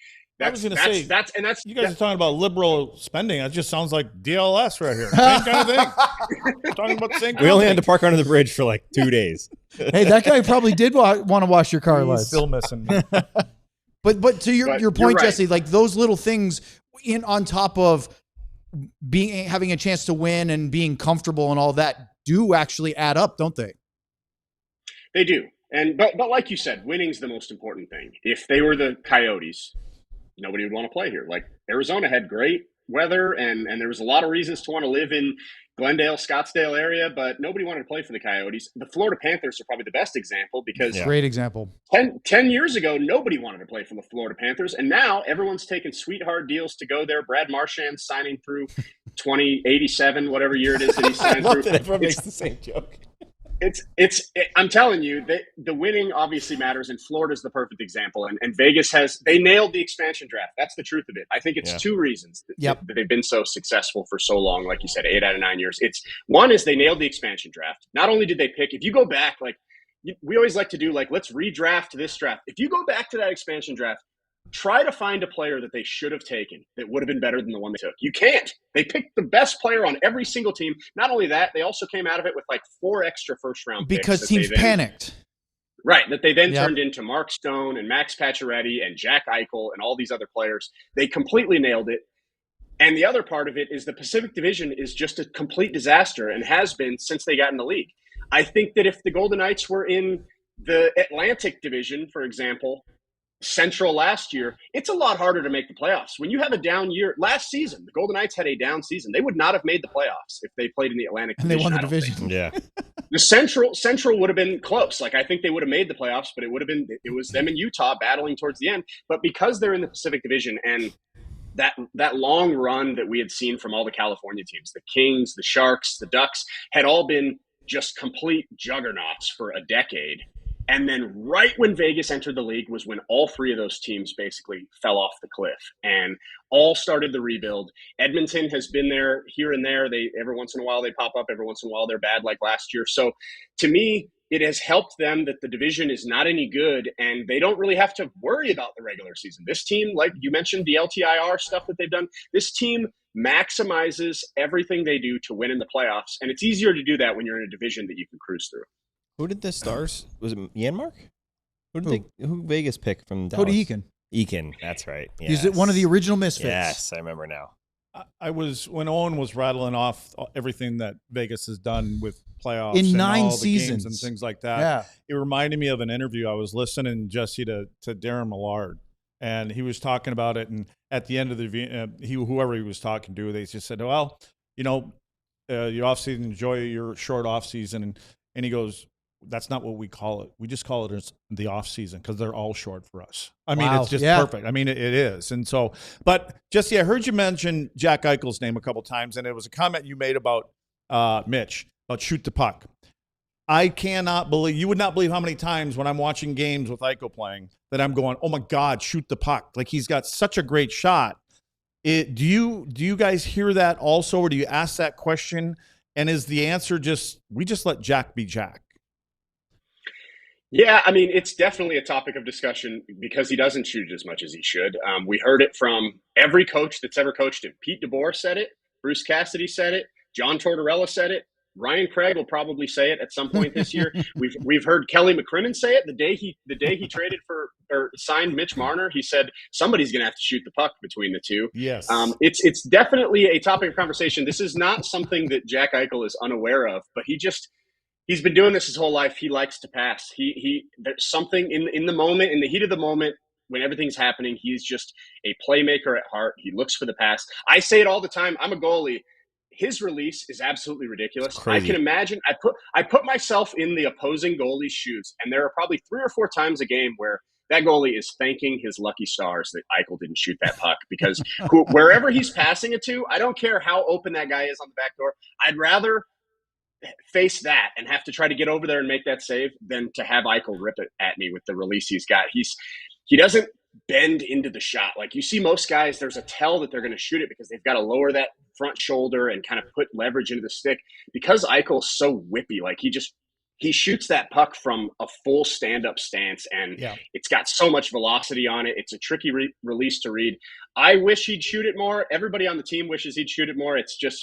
I was that's going to say, that's you guys are talking about liberal spending. That just sounds like DLS right here. Same kind of thing. Talking about the same. We only had to company. park under the bridge for like 2 days. Hey, that guy probably did want to wash your car, He's Les. still missing me. But to your But point, you're right. Jesse, like those little things on top of having a chance to win and being comfortable and all that do actually add up, don't they? They do. But like you said, winning's the most important thing. If they were the Coyotes, nobody would want to play here. Like Arizona had great weather and there was a lot of reasons to want to live in Glendale, Scottsdale area, but nobody wanted to play for the Coyotes. The Florida Panthers are probably the best example because Yeah. Great example. 10 years ago, nobody wanted to play for the Florida Panthers. And now everyone's taking sweetheart deals to go there. Brad Marchand signing through 2087, whatever year it is that he I signed love through. that everyone makes the same joke. I'm telling you, the winning obviously matters, and Florida's the perfect example. And Vegas they nailed the expansion draft. That's the truth of it. I think it's Yeah. two reasons that, Yep. that they've been so successful for so long. Like you said, 8 out of 9 years. It's one is they nailed the expansion draft. Not only did they pick, if you go back, like we always like to do, like let's redraft this draft. If you go back to that expansion draft, try to find a player that they should have taken that would have been better than the one they took. You can't. They picked the best player on every single team. Not only that, they also came out of it with like 4 extra first-round picks. Because teams panicked. Right, that they then Yep. turned into Mark Stone and Max Pacioretty and Jack Eichel and all these other players. They completely nailed it. And the other part of it is the Pacific Division is just a complete disaster and has been since they got in the league. I think that if the Golden Knights were in the Atlantic Division, for example, Central last year, it's a lot harder to make the playoffs. When you have a down year, last season, the Golden Knights had a down season. They would not have made the playoffs if they played in the Atlantic And they Division. won the I don't think. division. Yeah. The Central would have been close. Like I think they would have made the playoffs, but it was them and Utah battling towards the end. But because they're in the Pacific Division and that long run that we had seen from all the California teams, the Kings, the Sharks, the Ducks, had all been just complete juggernauts for a decade. And then right when Vegas entered the league was when all 3 of those teams basically fell off the cliff and all started the rebuild. Edmonton has been there here and there. Every once in a while they pop up, every once in a while they're bad like last year. So to me, it has helped them that the division is not any good and they don't really have to worry about the regular season. This team, like you mentioned, the LTIR stuff that they've done, this team maximizes everything they do to win in the playoffs. And it's easier to do that when you're in a division that you can cruise through. Who did the Stars? Was it Yanmark? Who Vegas picked from Dallas? Cody Eakin. Eakin, that's right. Is it one of the original Misfits? Yes, I remember now. I was when Owen was rattling off everything that Vegas has done with playoffs In and 9 all the seasons. games and things like that. Yeah. It reminded me of an interview I was listening, Jesse, to Darren Millard, and he was talking about it. And at the end of the whoever he was talking to, they just said, "Well, your off season, enjoy your short off season," and he goes, "That's not what we call it. We just call it as the off season because they're all short for us. I mean, Wow. it's just Yeah. perfect. I mean, it is." And so, but Jesse, I heard you mention Jack Eichel's name a couple times, and it was a comment you made about Mitch about shoot the puck. I cannot believe you would not believe how many times when I'm watching games with Eichel playing that I'm going, "Oh my God, shoot the puck!" Like he's got such a great shot. Do you guys hear that also, or do you ask that question? And is the answer we just let Jack be Jack? Yeah, I mean, it's definitely a topic of discussion because he doesn't shoot as much as he should. We heard it from every coach that's ever coached him. Pete DeBoer said it. Bruce Cassidy said it. John Tortorella said it. Ryan Craig will probably say it at some point this year. We've heard Kelly McCrimmon say it the day he traded for or signed Mitch Marner. He said somebody's going to have to shoot the puck between the two. Yes, it's definitely a topic of conversation. This is not something that Jack Eichel is unaware of, but he's been doing this his whole life. He likes to pass. There's something in the moment, in the heat of the moment, when everything's happening. He's just a playmaker at heart. He looks for the pass. I say it all the time. I'm a goalie. His release is absolutely ridiculous. I can imagine. I put myself in the opposing goalie's shoes, and there are probably 3 or 4 times a game where that goalie is thanking his lucky stars that Eichel didn't shoot that puck because wherever he's passing it to, I don't care how open that guy is on the back door. I'd rather face that and have to try to get over there and make that save than to have Eichel rip it at me with the release he's got. He doesn't bend into the shot. Like you see most guys, there's a tell that they're going to shoot it because they've got to lower that front shoulder and kind of put leverage into the stick. Because Eichel's so whippy, like he shoots that puck from a full stand-up stance, and it's got so much velocity on it. It's a tricky release to read. I wish he'd shoot it more. Everybody on the team wishes he'd shoot it more.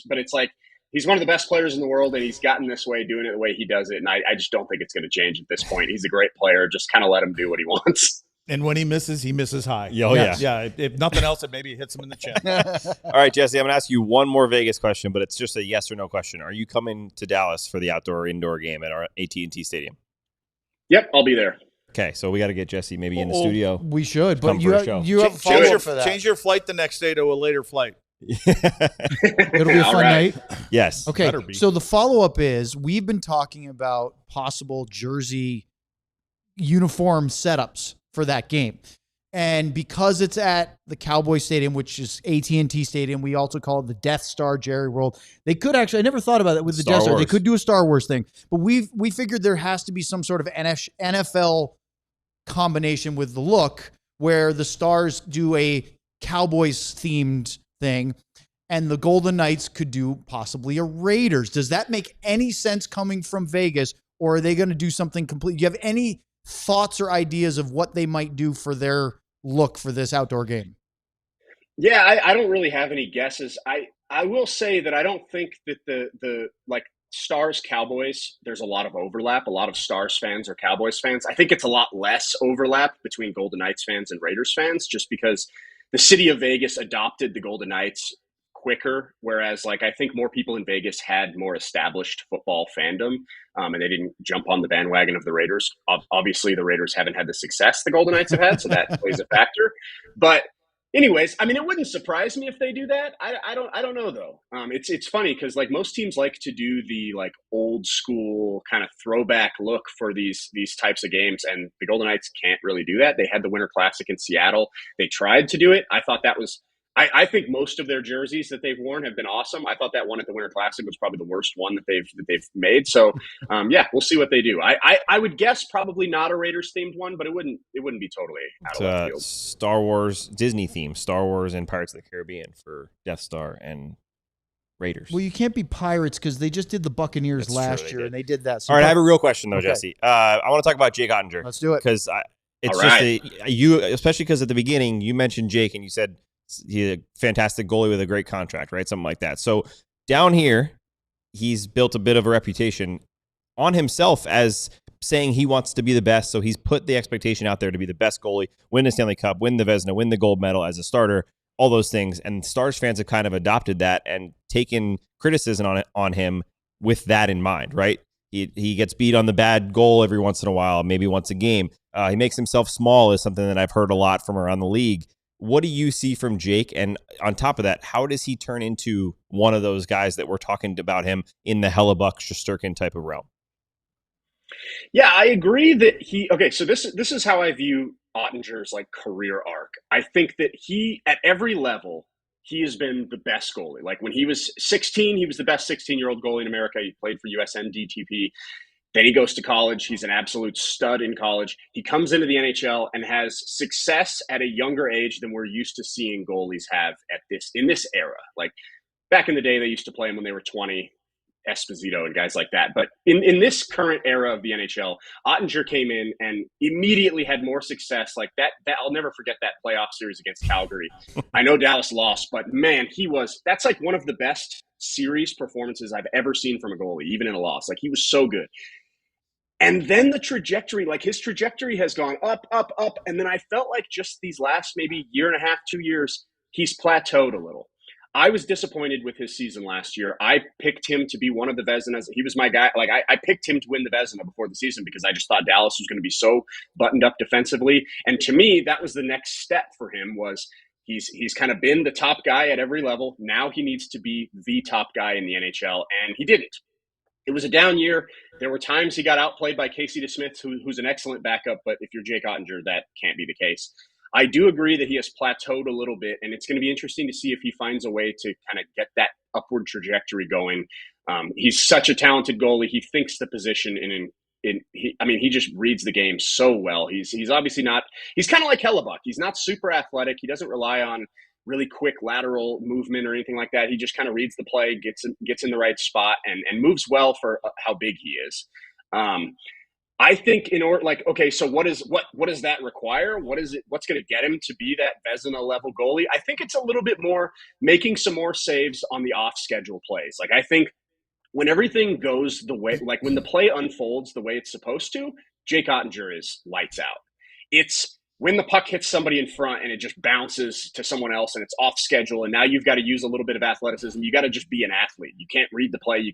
But it's like he's one of the best players in the world, and he's gotten this way, doing it the way he does it. And I just don't think it's going to change at this point. He's a great player. Just kind of let him do what he wants. And when he misses high. Yeah. If nothing else, it maybe hits him in the chin. All right, Jesse, I'm going to ask you one more Vegas question, but it's just a yes or no question. Are you coming to Dallas for the outdoor-indoor game at our AT&T Stadium? Yep, I'll be there. Okay, so we got to get Jesse maybe in the studio. We should, but Come for a show. you have a follow-up for that. Change your flight the next day to a later flight. It'll be a fun night. Yes. Okay, so the follow-up is we've been talking about possible jersey uniform setups for that game. And because it's at the Cowboy Stadium, which is AT&T Stadium, we also call it the Death Star Jerry World. They could actually, I never thought about it with the Death Star. They could do a Star Wars thing. But we figured there has to be some sort of NFL combination with the look where the Stars do a Cowboys themed thing and the Golden Knights could do possibly a Raiders. Does that make any sense coming from Vegas, or are they going to do something complete? Do you have any thoughts or ideas of what they might do for their look for this outdoor game? Yeah, I don't really have any guesses. I will say that I don't think that the like Stars Cowboys, there's a lot of overlap. A lot of Stars fans are Cowboys fans. I think it's a lot less overlap between Golden Knights fans and Raiders fans, just because the city of Vegas adopted the Golden Knights quicker, whereas like I think more people in Vegas had more established football fandom, and they didn't jump on the bandwagon of the Raiders. Obviously, the Raiders haven't had the success the Golden Knights have had, so that plays a factor. But anyways, I mean, it wouldn't surprise me if they do that. I don't know though. It's funny because like most teams like to do the like old school kind of throwback look for these types of games, and the Golden Knights can't really do that. They had the Winter Classic in Seattle. They tried to do it. I thought that was. I think most of their jerseys that they've worn have been awesome. I thought that one at the Winter Classic was probably the worst one that they've made. So yeah, we'll see what they do. I would guess probably not a Raiders themed one, but it wouldn't be totally out of left field. Star Wars Disney theme, Star Wars and Pirates of the Caribbean for Death Star and Raiders. Well, you can't be Pirates because they just did the Buccaneers last year, and they did that. So all right, I have a real question though, Jesse. I want to talk about Jake Ottinger. Let's do it because especially because at the beginning you mentioned Jake and you said he's a fantastic goalie with a great contract, right? Something like that. So down here, he's built a bit of a reputation on himself as saying he wants to be the best. So he's put the expectation out there to be the best goalie, win the Stanley Cup, win the Vezina, win the gold medal as a starter, all those things. And Stars fans have kind of adopted that and taken criticism on him with that in mind, right? He gets beat on the bad goal every once in a while, maybe once a game. He makes himself small is something that I've heard a lot from around the league. What do you see from Jake? And on top of that, how does he turn into one of those guys that we're talking about him in the Hellebuyck, Shesterkin type of realm? Yeah, I agree that so this is how I view Ottinger's like career arc. I think that he, at every level, he has been the best goalie. Like when he was 16, he was the best 16-year-old goalie in America. He played for USM DTP. Then he goes to college. He's an absolute stud in college. He comes into the NHL and has success at a younger age than we're used to seeing goalies have in this era. Like back in the day, they used to play him when they were 20, Esposito and guys like that. But in this current era of the NHL, Ottinger came in and immediately had more success. Like that I'll never forget that playoff series against Calgary. I know Dallas lost, but man, that's like one of the best series performances I've ever seen from a goalie, even in a loss. Like he was so good. And then the trajectory, like his trajectory has gone up, up, up. And then I felt like just these last maybe year and a half, 2 years, he's plateaued a little. I was disappointed with his season last year. I picked him to be one of the Vezinas. He was my guy. Like I picked him to win the Vezina before the season because I just thought Dallas was going to be so buttoned up defensively. And to me, that was the next step for him was he's kind of been the top guy at every level. Now he needs to be the top guy in the NHL, and he didn't. It was a down year. There were times he got outplayed by Casey DeSmith, who's an excellent backup, but if you're Jake Ottinger, that can't be the case. I do agree that he has plateaued a little bit, and it's going to be interesting to see if he finds a way to kind of get that upward trajectory going. He's such a talented goalie. He thinks the position in an he just reads the game so well. He's obviously not. He's kind of like Hellebuyck. He's not super athletic. He doesn't rely on really quick lateral movement or anything like that. He just kind of reads the play, gets in the right spot, and moves well for how big he is. I think in order, like, okay, so what does that require? What's going to get him to be that Vezina level goalie? I think it's a little bit more making some more saves on the off schedule plays. Like, I think when everything goes the way, like when the play unfolds the way it's supposed to, Jake Ottinger is lights out. It's when the puck hits somebody in front and it just bounces to someone else and it's off schedule, and now you've got to use a little bit of athleticism. You got to just be an athlete. You can't read the play. You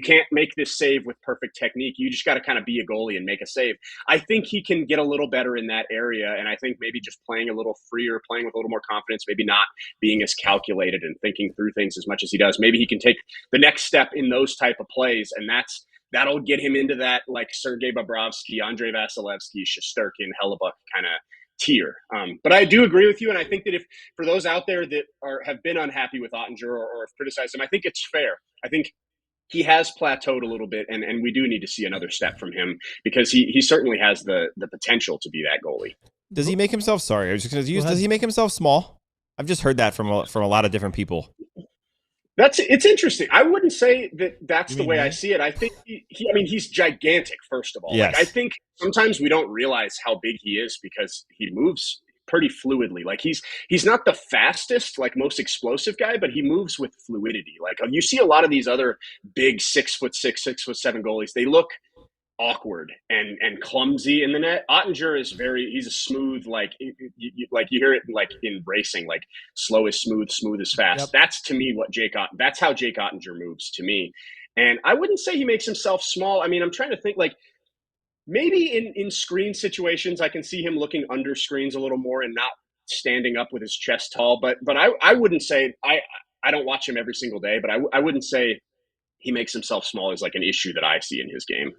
can't make this save with perfect technique. You just got to kind of be a goalie and make a save. I think he can get a little better in that area, and I think maybe just playing a little freer, playing with a little more confidence, maybe not being as calculated and thinking through things as much as he does. Maybe he can take the next step in those type of plays, and that'll get him into that like Sergei Bobrovsky, Andrei Vasilevsky, Shesterkin, Hellebuyck kind of tier. But I do agree with you, and I think that if for those out there that have been unhappy with Ottinger or have criticized him, I think it's fair. I think he has plateaued a little bit, and we do need to see another step from him because he certainly has the potential to be that goalie. Does he make himself? Sorry, I was just going to use. Does he make himself small? I've just heard that from a lot of different people. It's interesting. I wouldn't say that's the way I see it. I think he's gigantic, first of all. Yes. Like, I think sometimes we don't realize how big he is because he moves pretty fluidly. Like he's not the fastest, like most explosive guy, but he moves with fluidity. Like you see a lot of these other big 6'6", 6'7" goalies, they look awkward and clumsy in the net. Ottinger is he's a smooth, like you hear it like in racing, like slow is smooth, smooth is fast. Yep. That's to me that's how Jake Ottinger moves to me. And I wouldn't say he makes himself small. I mean, I'm trying to think, like maybe in screen situations, I can see him looking under screens a little more and not standing up with his chest tall. But I wouldn't say I don't watch him every single day, but I wouldn't say he makes himself small as like an issue that I see in his game.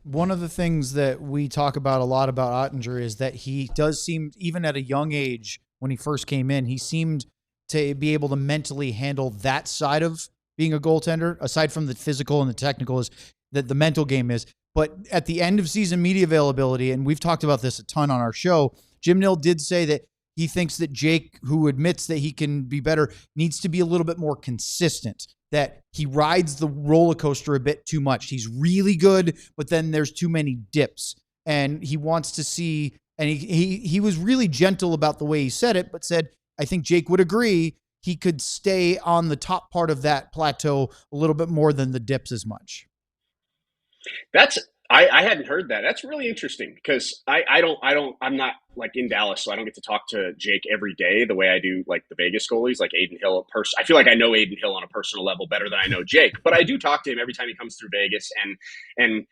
One of the things that we talk about a lot about Ottinger is that he does seem, even at a young age, when he first came in, he seemed to be able to mentally handle that side of being a goaltender, aside from the physical and the technical, is that the mental game is. But at the end of season media availability, and we've talked about this a ton on our show, Jim Nill did say that he thinks that Jake, who admits that he can be better, needs to be a little bit more consistent, that he rides the roller coaster a bit too much. He's really good, but then there's too many dips. And he wants to see, and he was really gentle about the way he said it, but said, I think Jake would agree, he could stay on the top part of that plateau a little bit more than the dips as much. I hadn't heard that. That's really interesting because I'm not like in Dallas, so I don't get to talk to Jake every day the way I do like the Vegas goalies, like Adin Hill. I feel like I know Adin Hill on a personal level better than I know Jake, but I do talk to him every time he comes through Vegas. And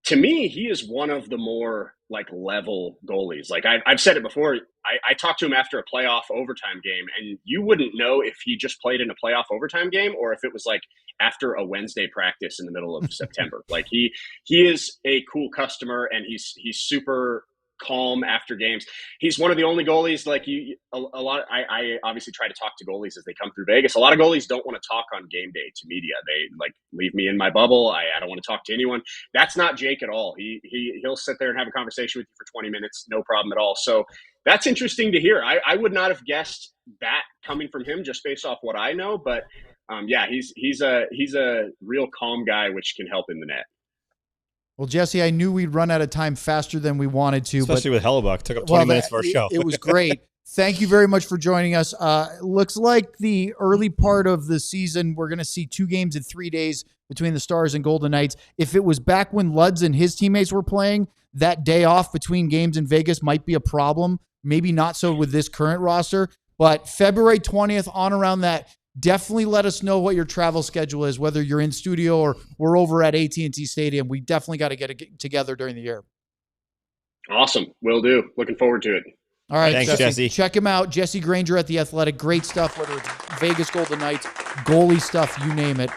to me, he is one of the more like level goalies. Like I've said it before, I talked to him after a playoff overtime game, and you wouldn't know if he just played in a playoff overtime game or if it was like after a Wednesday practice in the middle of September. Like he is a cool customer, and he's super calm after games. He's one of the only goalies, like I obviously try to talk to goalies as they come through Vegas. A lot of goalies don't want to talk on game day to media. They like leave me in my bubble. I don't want to talk to anyone. That's not Jake at all. He'll sit there and have a conversation with you for 20 minutes, no problem at all. So that's interesting to hear. I would not have guessed that coming from him just based off what I know, but yeah, he's a real calm guy, which can help in the net. Well, Jesse, I knew we'd run out of time faster than we wanted to. Especially with Hellebuyck. Took up 20 minutes for our show. It was great. Thank you very much for joining us. Looks like the early part of the season, we're going to see 2 games in 3 days between the Stars and Golden Knights. If it was back when Luds and his teammates were playing, that day off between games in Vegas might be a problem. Maybe not so with this current roster. But February 20th, on around that, definitely let us know what your travel schedule is, whether you're in studio or we're over at AT&T Stadium. We definitely got to get together during the year. Awesome. Will do. Looking forward to it. All right, thanks, Jesse. Check him out. Jesse Granger at The Athletic. Great stuff, whether it's Vegas Golden Knights, goalie stuff, you name it.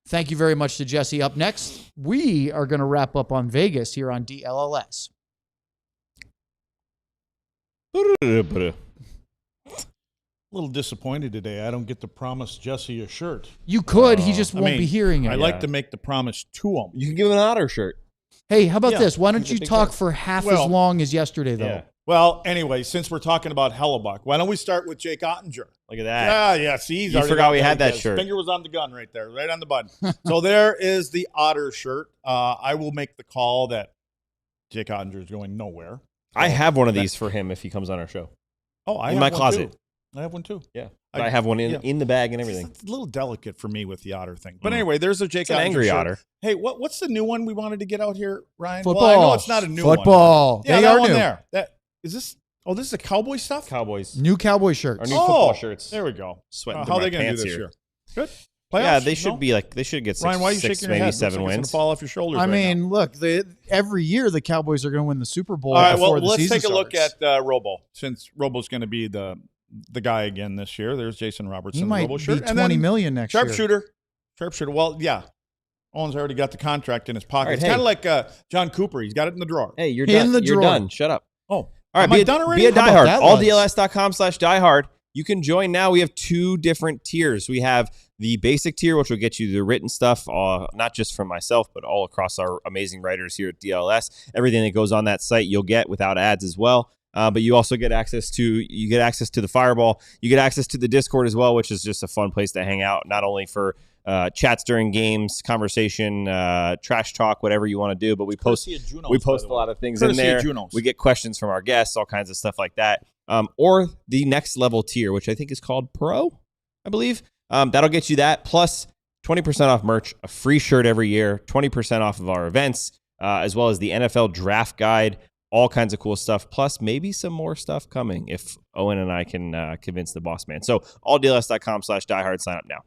Thank you very much to Jesse. Up next, we are going to wrap up on Vegas here on DLLS. A little disappointed today. I don't get to promise Jesse a shirt. You could. He just won't be hearing it. I like to make the promise to him. You can give him an Otter shirt. Hey, how about Yeah, this? Why don't he's a you big talk guy. for half Well- as long as yesterday, though? Yeah. Well, anyway, since we're talking about Hellebuyck, why don't we start with Jake Ottinger? Look at that. Yeah. See, he's You already forgot got we had that His shirt. Finger was on the gun right there, right on the button. So there is the Otter shirt. I will make the call that Jake Ottinger is going nowhere. I have one of these for him if he comes on our show. Oh, I In have my one closet. too. I have one too. Yeah. I- I have one yeah. in the bag and everything. It's a little delicate for me with the Otter thing. But anyway, there's a Jake It's an Ottinger angry shirt. otter. Hey, what's the new one we wanted to get out here, Ryan? Football. Well, I know it's not a new one. Football. Yeah, They that are one new. there. That is this. Oh, this is a Cowboy stuff. Cowboys. New Cowboy Our shirts. new football shirts. There we go. Sweating How are through they my going to do pants this here. year? Good. Playoffs? Yeah, they should No? be like they should get six, Ryan, why are you six shaking your maybe head? seven Looks like it's wins. gonna fall off your shoulders. I right mean, now. look, every year the Cowboys are going to win the Super Bowl all right. before Well, the let's season take a look starts. at Robo, since Robo's going to be the guy again this year. There's Jason Robertson. He in the might Robo be shirt. And $20 then million next year. Sharpshooter. Well, yeah. Owen's already got the contract in his pocket. All right, It's hey. kind of like John Cooper. He's got it in the drawer. Hey, you're In done. the You're drawer. done. Shut up. Oh, All right, am I done already? Be a How about diehard. that, Lutz? AllDLS.com/diehard. You can join now. We have two different tiers. We have the basic tier, which will get you the written stuff, not just from myself, but all across our amazing writers here at DLS. Everything that goes on that site, you'll get without ads as well. But you also get access to the Fireball. You get access to the Discord as well, which is just a fun place to hang out, not only for chats during games, conversation, trash talk, whatever you want to do. But we post Courtesy of Junos, we by post the a way. lot of things Courtesy in there. of Junos. We get questions from our guests, all kinds of stuff like that. Or the next level tier, which I think is called Pro, I believe. That'll get you that, plus 20% off merch, a free shirt every year, 20% off of our events, as well as the NFL draft guide, all kinds of cool stuff, plus maybe some more stuff coming if Owen and I can convince the boss man. So alldls.com/diehard, sign up now.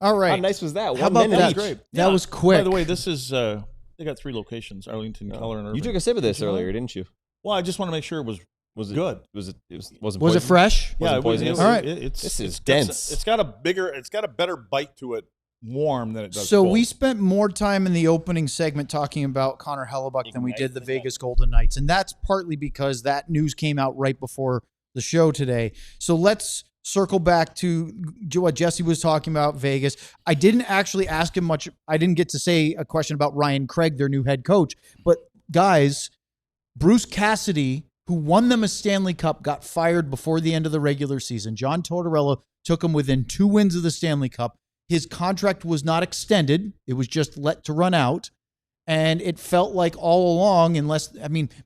All right. How nice was that? How about minute that? each. Great. That was quick. By the way, this is they got 3 locations: Arlington, Keller, and Irving. You took a sip of this Did you know earlier, that? didn't you? Well, I just want to make sure it was Good. good. Wasn't Was it poison? fresh? Yeah, Wasn't poisonous? All right. This is it's dense. It's got a better bite to it, warm than it does. So cold. we spent more time in the opening segment talking about Connor Hellebuyck than we did the Vegas Golden Knights. And that's partly because that news came out right before the show today. So let's circle back to what Jesse was talking about, Vegas. I didn't actually ask him much. I didn't get to say a question about Ryan Craig, their new head coach. But guys, Bruce Cassidy, who won them a Stanley Cup, got fired before the end of the regular season. John Tortorella took him within 2 wins of the Stanley Cup. His contract was not extended. It was just let to run out. And it felt like all along,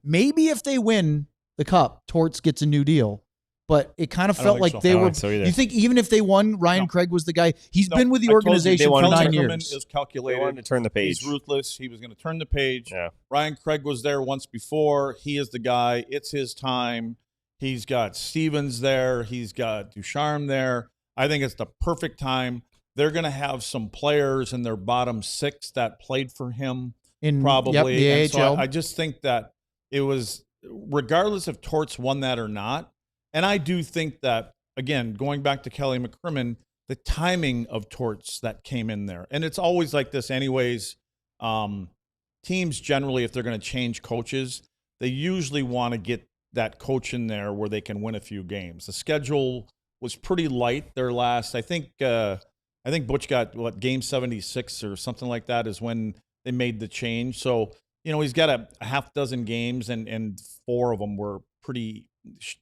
maybe if they win the Cup, Torts gets a new deal. But it kind of I don't felt think like so. they I don't were. think so either. You think even if they won, Ryan No. Craig was the guy? He's No, been with the I told you, organization they for wanted to 9 Kelly years. Ackerman is They calculated. wanted to turn the page. He's ruthless. He was going to turn the page. Yeah. Ryan Craig was there once before. He is the guy. It's his time. He's got Stevens there. He's got Ducharme there. I think it's the perfect time. They're going to have some players in their bottom 6 that played for him probably. the And so AHL. I just think that it was, regardless if Torts won that or not, and I do think that, again, going back to Kelly McCrimmon, the timing of Torts that came in there. And it's always like this anyways. Teams generally, if they're going to change coaches, they usually want to get that coach in there where they can win a few games. The schedule was pretty light their last. I think Butch got game 76 or something like that is when they made the change. So, he's got a half dozen games and 4 of them were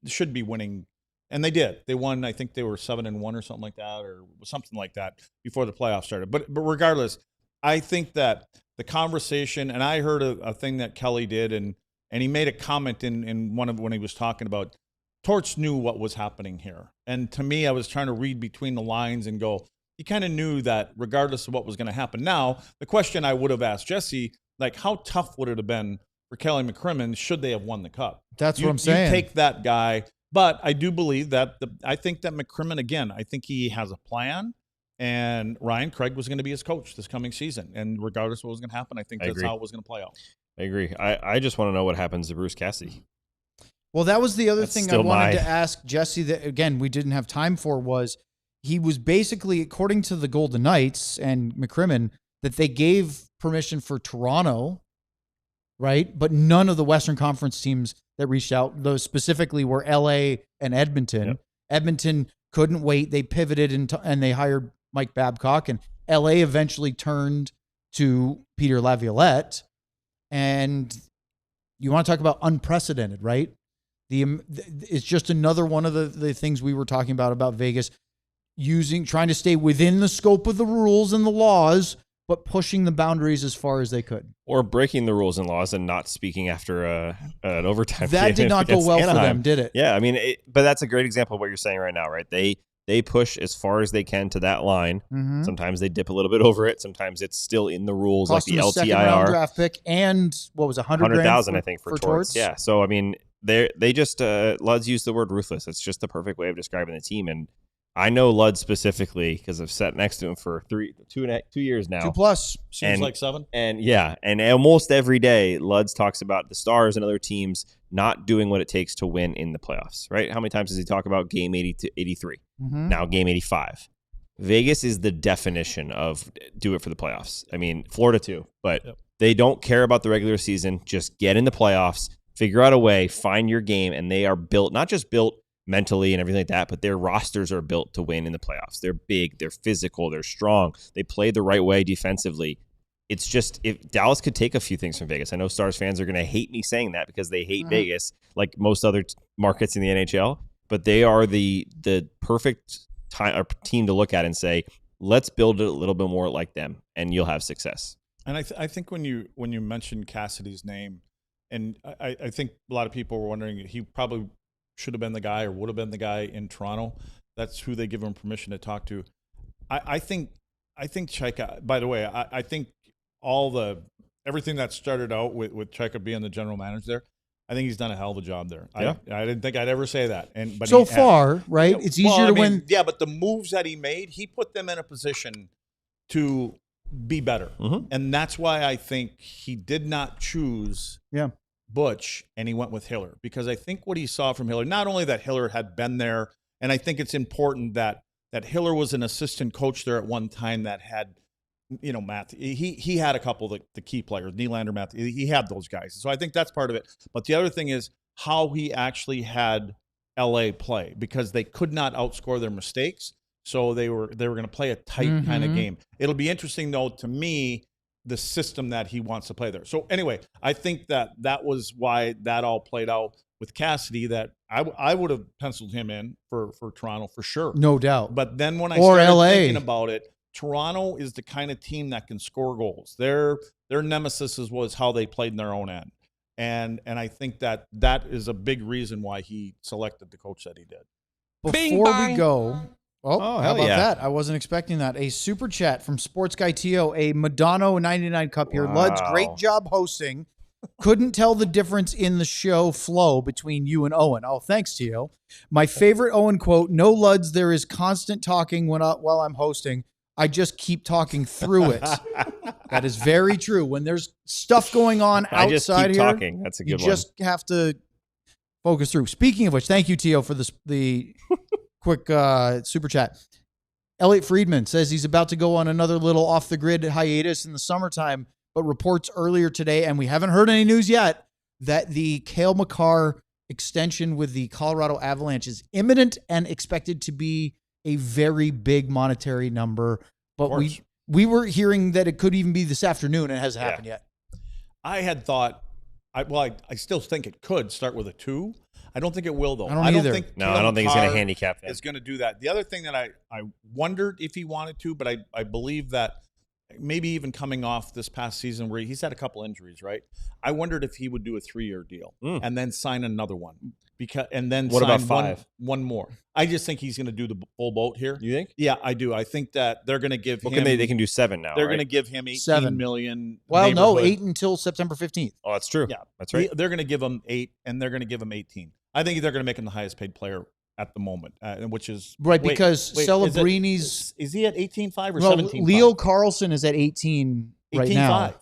should be winning. And they did. They won. I think they were 7-1 or something like that, or something like that before the playoffs started. But regardless, I think that the conversation, and I heard a thing that Kelly did, and he made a comment in one of when he was talking about Torts knew what was happening here. And to me, I was trying to read between the lines and go, he kind of knew that regardless of what was going to happen. Now, the question I would have asked Jesse, like, how tough would it have been for Kelly McCrimmon should they have won the Cup? That's what I'm saying. You take that guy. But I do believe that I think that McCrimmon, again, I think he has a plan, and Ryan Craig was going to be his coach this coming season. And regardless of what was going to happen, I think that's agree. how it was going to play out. I agree. I just want to know what happens to Bruce Cassidy. Well, that was the other That's thing I still wanted my- to ask Jesse that, again, we didn't have time for, was he was basically, according to the Golden Knights and McCrimmon, that they gave permission for Toronto, right? But none of the Western Conference teams that reached out, those specifically were LA and Edmonton. Yep. Edmonton couldn't wait. They pivoted and they hired Mike Babcock, and LA eventually turned to Peter Laviolette. And you want to talk about unprecedented, right? It's just another one of the things we were talking about Vegas trying to stay within the scope of the rules and the laws, but pushing the boundaries as far as they could. Or breaking the rules and laws and not speaking after an overtime. That did not go well Anaheim. for them, did it? Yeah, I mean, but that's a great example of what you're saying right now, right? They push as far as they can to that line. Mm-hmm. Sometimes they dip a little bit over it. Sometimes it's still in the rules, Cost like the them a second-round LTIR. draft pick and what was it, 100,000, I think, for torts. torts. Yeah, so I mean, they just Luds used the word ruthless. It's just the perfect way of describing the team, and I know Lud specifically because I've sat next to him for 2 years now. 2+. Seems like 7. And yeah, and almost every day, Luds talks about the Stars and other teams not doing what it takes to win in the playoffs, right? How many times does he talk about game 80 to 83? Mm-hmm. Now game 85. Vegas is the definition of do it for the playoffs. I mean, Florida too, but they don't care about the regular season. Just get in the playoffs, figure out a way, find your game, and they are built, not just built mentally and everything like that, but their rosters are built to win in the playoffs. They're big, they're physical, they're strong, they play the right way defensively. It's just, if Dallas could take a few things from Vegas. I know Stars fans are going to hate me saying that because they hate Vegas like most other markets in the NHL, but they are the perfect team to look at and say, let's build it a little bit more like them and you'll have success. And I think when you mentioned Cassidy's name, and I think a lot of people were wondering, he probably should have been the guy or would have been the guy in Toronto. That's who they give him permission to talk to. I think Chaika, by the way, I think everything that started out with Chaika being the general manager there, I think he's done a hell of a job there. Yeah. I didn't think I'd ever say that. But so far, right? It's easier to win. Yeah, but the moves that he made, he put them in a position to be better. Mm-hmm. And that's why I think he did not choose Butch and he went with Hiller, because I think what he saw from Hiller, not only that Hiller had been there, and I think it's important that Hiller was an assistant coach there at one time that had, Matt, he had a couple of the key players, Nylander, Matt, he had those guys. So I think that's part of it. But the other thing is how he actually had LA play, because they could not outscore their mistakes. So they were going to play a tight kind of game. It'll be interesting, though, to me, the system that he wants to play there. So anyway, I think that was why that all played out with Cassidy, that I would have penciled him in for Toronto for sure. No doubt. But then when I Or started LA. thinking about it, Toronto is the kind of team that can score goals. Their nemesis was how they played in their own end. And I think that is a big reason why he selected the coach that he did. Before we go, how hell about yeah. that? I wasn't expecting that. A super chat from Sports Guy Tio, a Madonna 99 cup here. Luds, great job hosting. Couldn't tell the difference in the show flow between you and Owen. Oh, thanks, Tio. My favorite Owen quote: "No, Luds, there is constant talking while I'm hosting. I just keep talking through it." That is very true. When there's stuff going on outside I just keep here, talking. That's a good you one. just have to focus through. Speaking of which, thank you, Tio, for the quick super chat. Elliot Friedman says he's about to go on another little off-the-grid hiatus in the summertime, but reports earlier today, and we haven't heard any news yet, that the Cale Makar extension with the Colorado Avalanche is imminent and expected to be a very big monetary number. But we were hearing that it could even be this afternoon, and it hasn't happened yet. I had thought, I still think it could start with a 2. I don't think it will, though. I don't either. think No, I don't think he's going to handicap that. Is going to do that. The other thing that I wondered if he wanted to, but I believe that maybe even coming off this past season where he's had a couple injuries, right? I wondered if he would do a 3-year deal and then sign another one. What about 5? One more. I just think he's going to do the full boat here. You think? Yeah, I do. I think that they're going to give him. They can do 7 now. They're right? going to give him $18 7 million. Well, no, neighborhood. 8 until September 15th. Oh, that's true. Yeah, that's right. They're going to give him 8, and they're going to give him 18. I think they're going to make him the highest paid player at the moment, which is Right, because Celebrini's... Is he at 18.5 or Well, 17.5? Leo Carlson is at 18 right now. 18.5.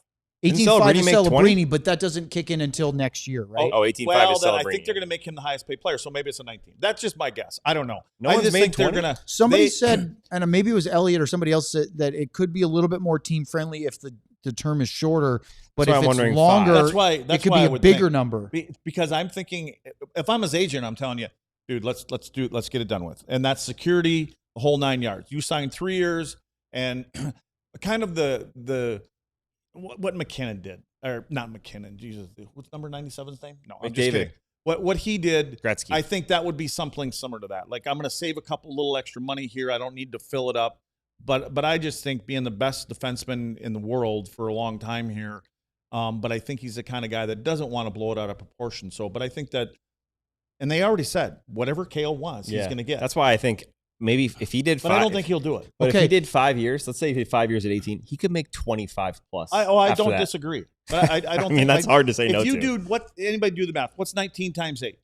18.5 to Celebrini make 20? Celebrini, but that doesn't kick in until next year, right? Oh, 18.5 Well, is then I Celebrini. think they're going to make him the highest paid player, so maybe it's a 19. That's just my guess. I don't know. No I one's just made think 20? they're going to. Somebody said, and maybe it was Elliot or somebody else said that it could be a little bit more team friendly if the term is shorter, but That's why if I'm it's wondering longer, That's why it could why be I a would bigger think. number. Because I'm thinking, if I'm his agent, I'm telling you, dude, let's get it done with, and that's security, the whole 9 yards. You signed 3 years, and kind of the what McKinnon did, or not McKinnon. Jesus, what's number 97's name? No, I'm McDavid. just kidding. What he did, Gretzky. I think that would be something similar to that. Like, I'm going to save a couple little extra money here. I don't need to fill it up. But I just think being the best defenseman in the world for a long time here, but I think he's the kind of guy that doesn't want to blow it out of proportion. So, but I think that, and they already said, whatever Cale wants, he's going to get. That's why I think maybe if he did 5, but I don't think he'll do it. But Okay. if he did 5 years, let's say he did 5 years at 18, he could make 25 plus. I after don't that. disagree. But I don't I mean, think, that's hard to say no If you to. do, anybody do the math? What's 19 times 8?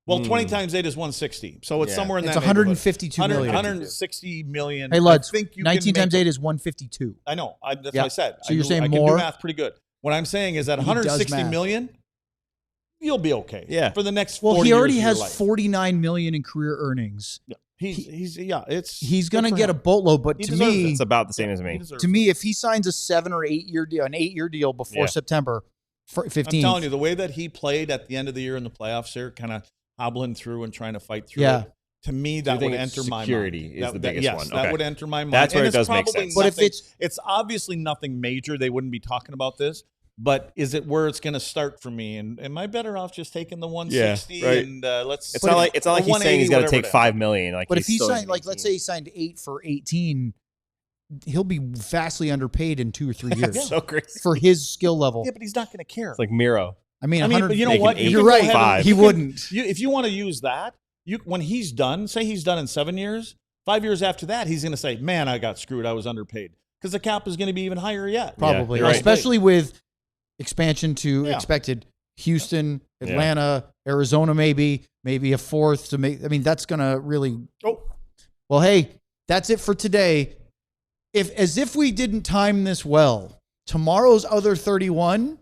Well, 20 times 8 is 160. So it's somewhere in It's that 152 neighborhood. million. 160 million. Hey, Luds, I think you 19 can times make 8 is 152. I know. That's Yeah. what I said. So you're saying I more? can do math pretty good. What I'm saying is that He does 160 math. million, you'll be okay. Yeah. For the next Well, 40 he already years of has your life. 49 million in career earnings. Yeah. He's Going to good for get a him. boatload, but He to deserves me, It's about the same as He me. deserves to it. me, if he signs a 7 or 8 year deal, an 8-year deal before Yeah. September 15th, I'm telling you, the way that he played at the end of the year in the playoffs here, kind of hobbling through and trying to fight through Yeah. it, to me, you that think would it's enter my mind. security is the biggest yes, one? that Okay. would enter my mind. That's where And it it's does make probably sense. But if nothing- it's- it's obviously nothing major, they wouldn't be talking about this. But is it where it's going to start for me? And am I better off just taking the 160 right. and let's? It's not like he's saying he's got to take 5 $5 million. Like, but he's if he still signed, in like, let's 18. say he signed 8 for 18, he'll be vastly underpaid in 2 or 3 years so crazy. for his skill level. Yeah, but he's not going to care. It's like Miro. I mean, but you know making what? 8 You You're can go right. ahead and- He you can- wouldn't. if you want to use that, when he's done, say he's done in 7 years, 5 years after that, he's going to say, "Man, I got screwed. I was underpaid," because the cap is going to be even higher yet. Probably, you're right. especially with expansion to Yeah. expected Houston, Yeah. Atlanta, Arizona, maybe a fourth to make. I mean, that's going to really. Oh, Well, hey, that's it for today. As if we didn't time this well, tomorrow's other 31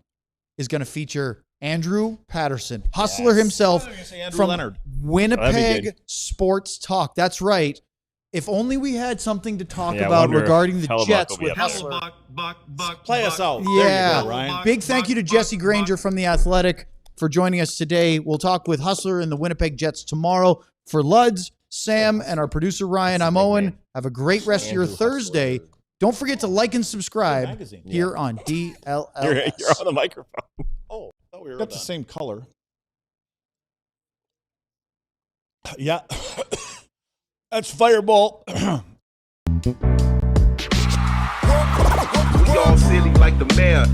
is going to feature Andrew Patterson, hustler himself I was gonna say Andrew from Leonard. That'd be Winnipeg good. Sports Talk. That's right. If only we had something to talk Yeah, I about wonder if regarding the Hellebuyck Jets will be with up there. Hustler. Play us out. Yeah. There you go, Ryan. Big thank you to Jesse Granger from The Athletic for joining us today. We'll talk with Hustler and the Winnipeg Jets tomorrow. For Luds, Sam, and our producer Ryan, I'm Owen. Have a great rest of your Thursday. Don't forget to like and subscribe Magazine. here on DLLS. You're on the microphone. Oh, thought we were Got done. the same color. Yeah. That's Fireball. We all silly like the mayor.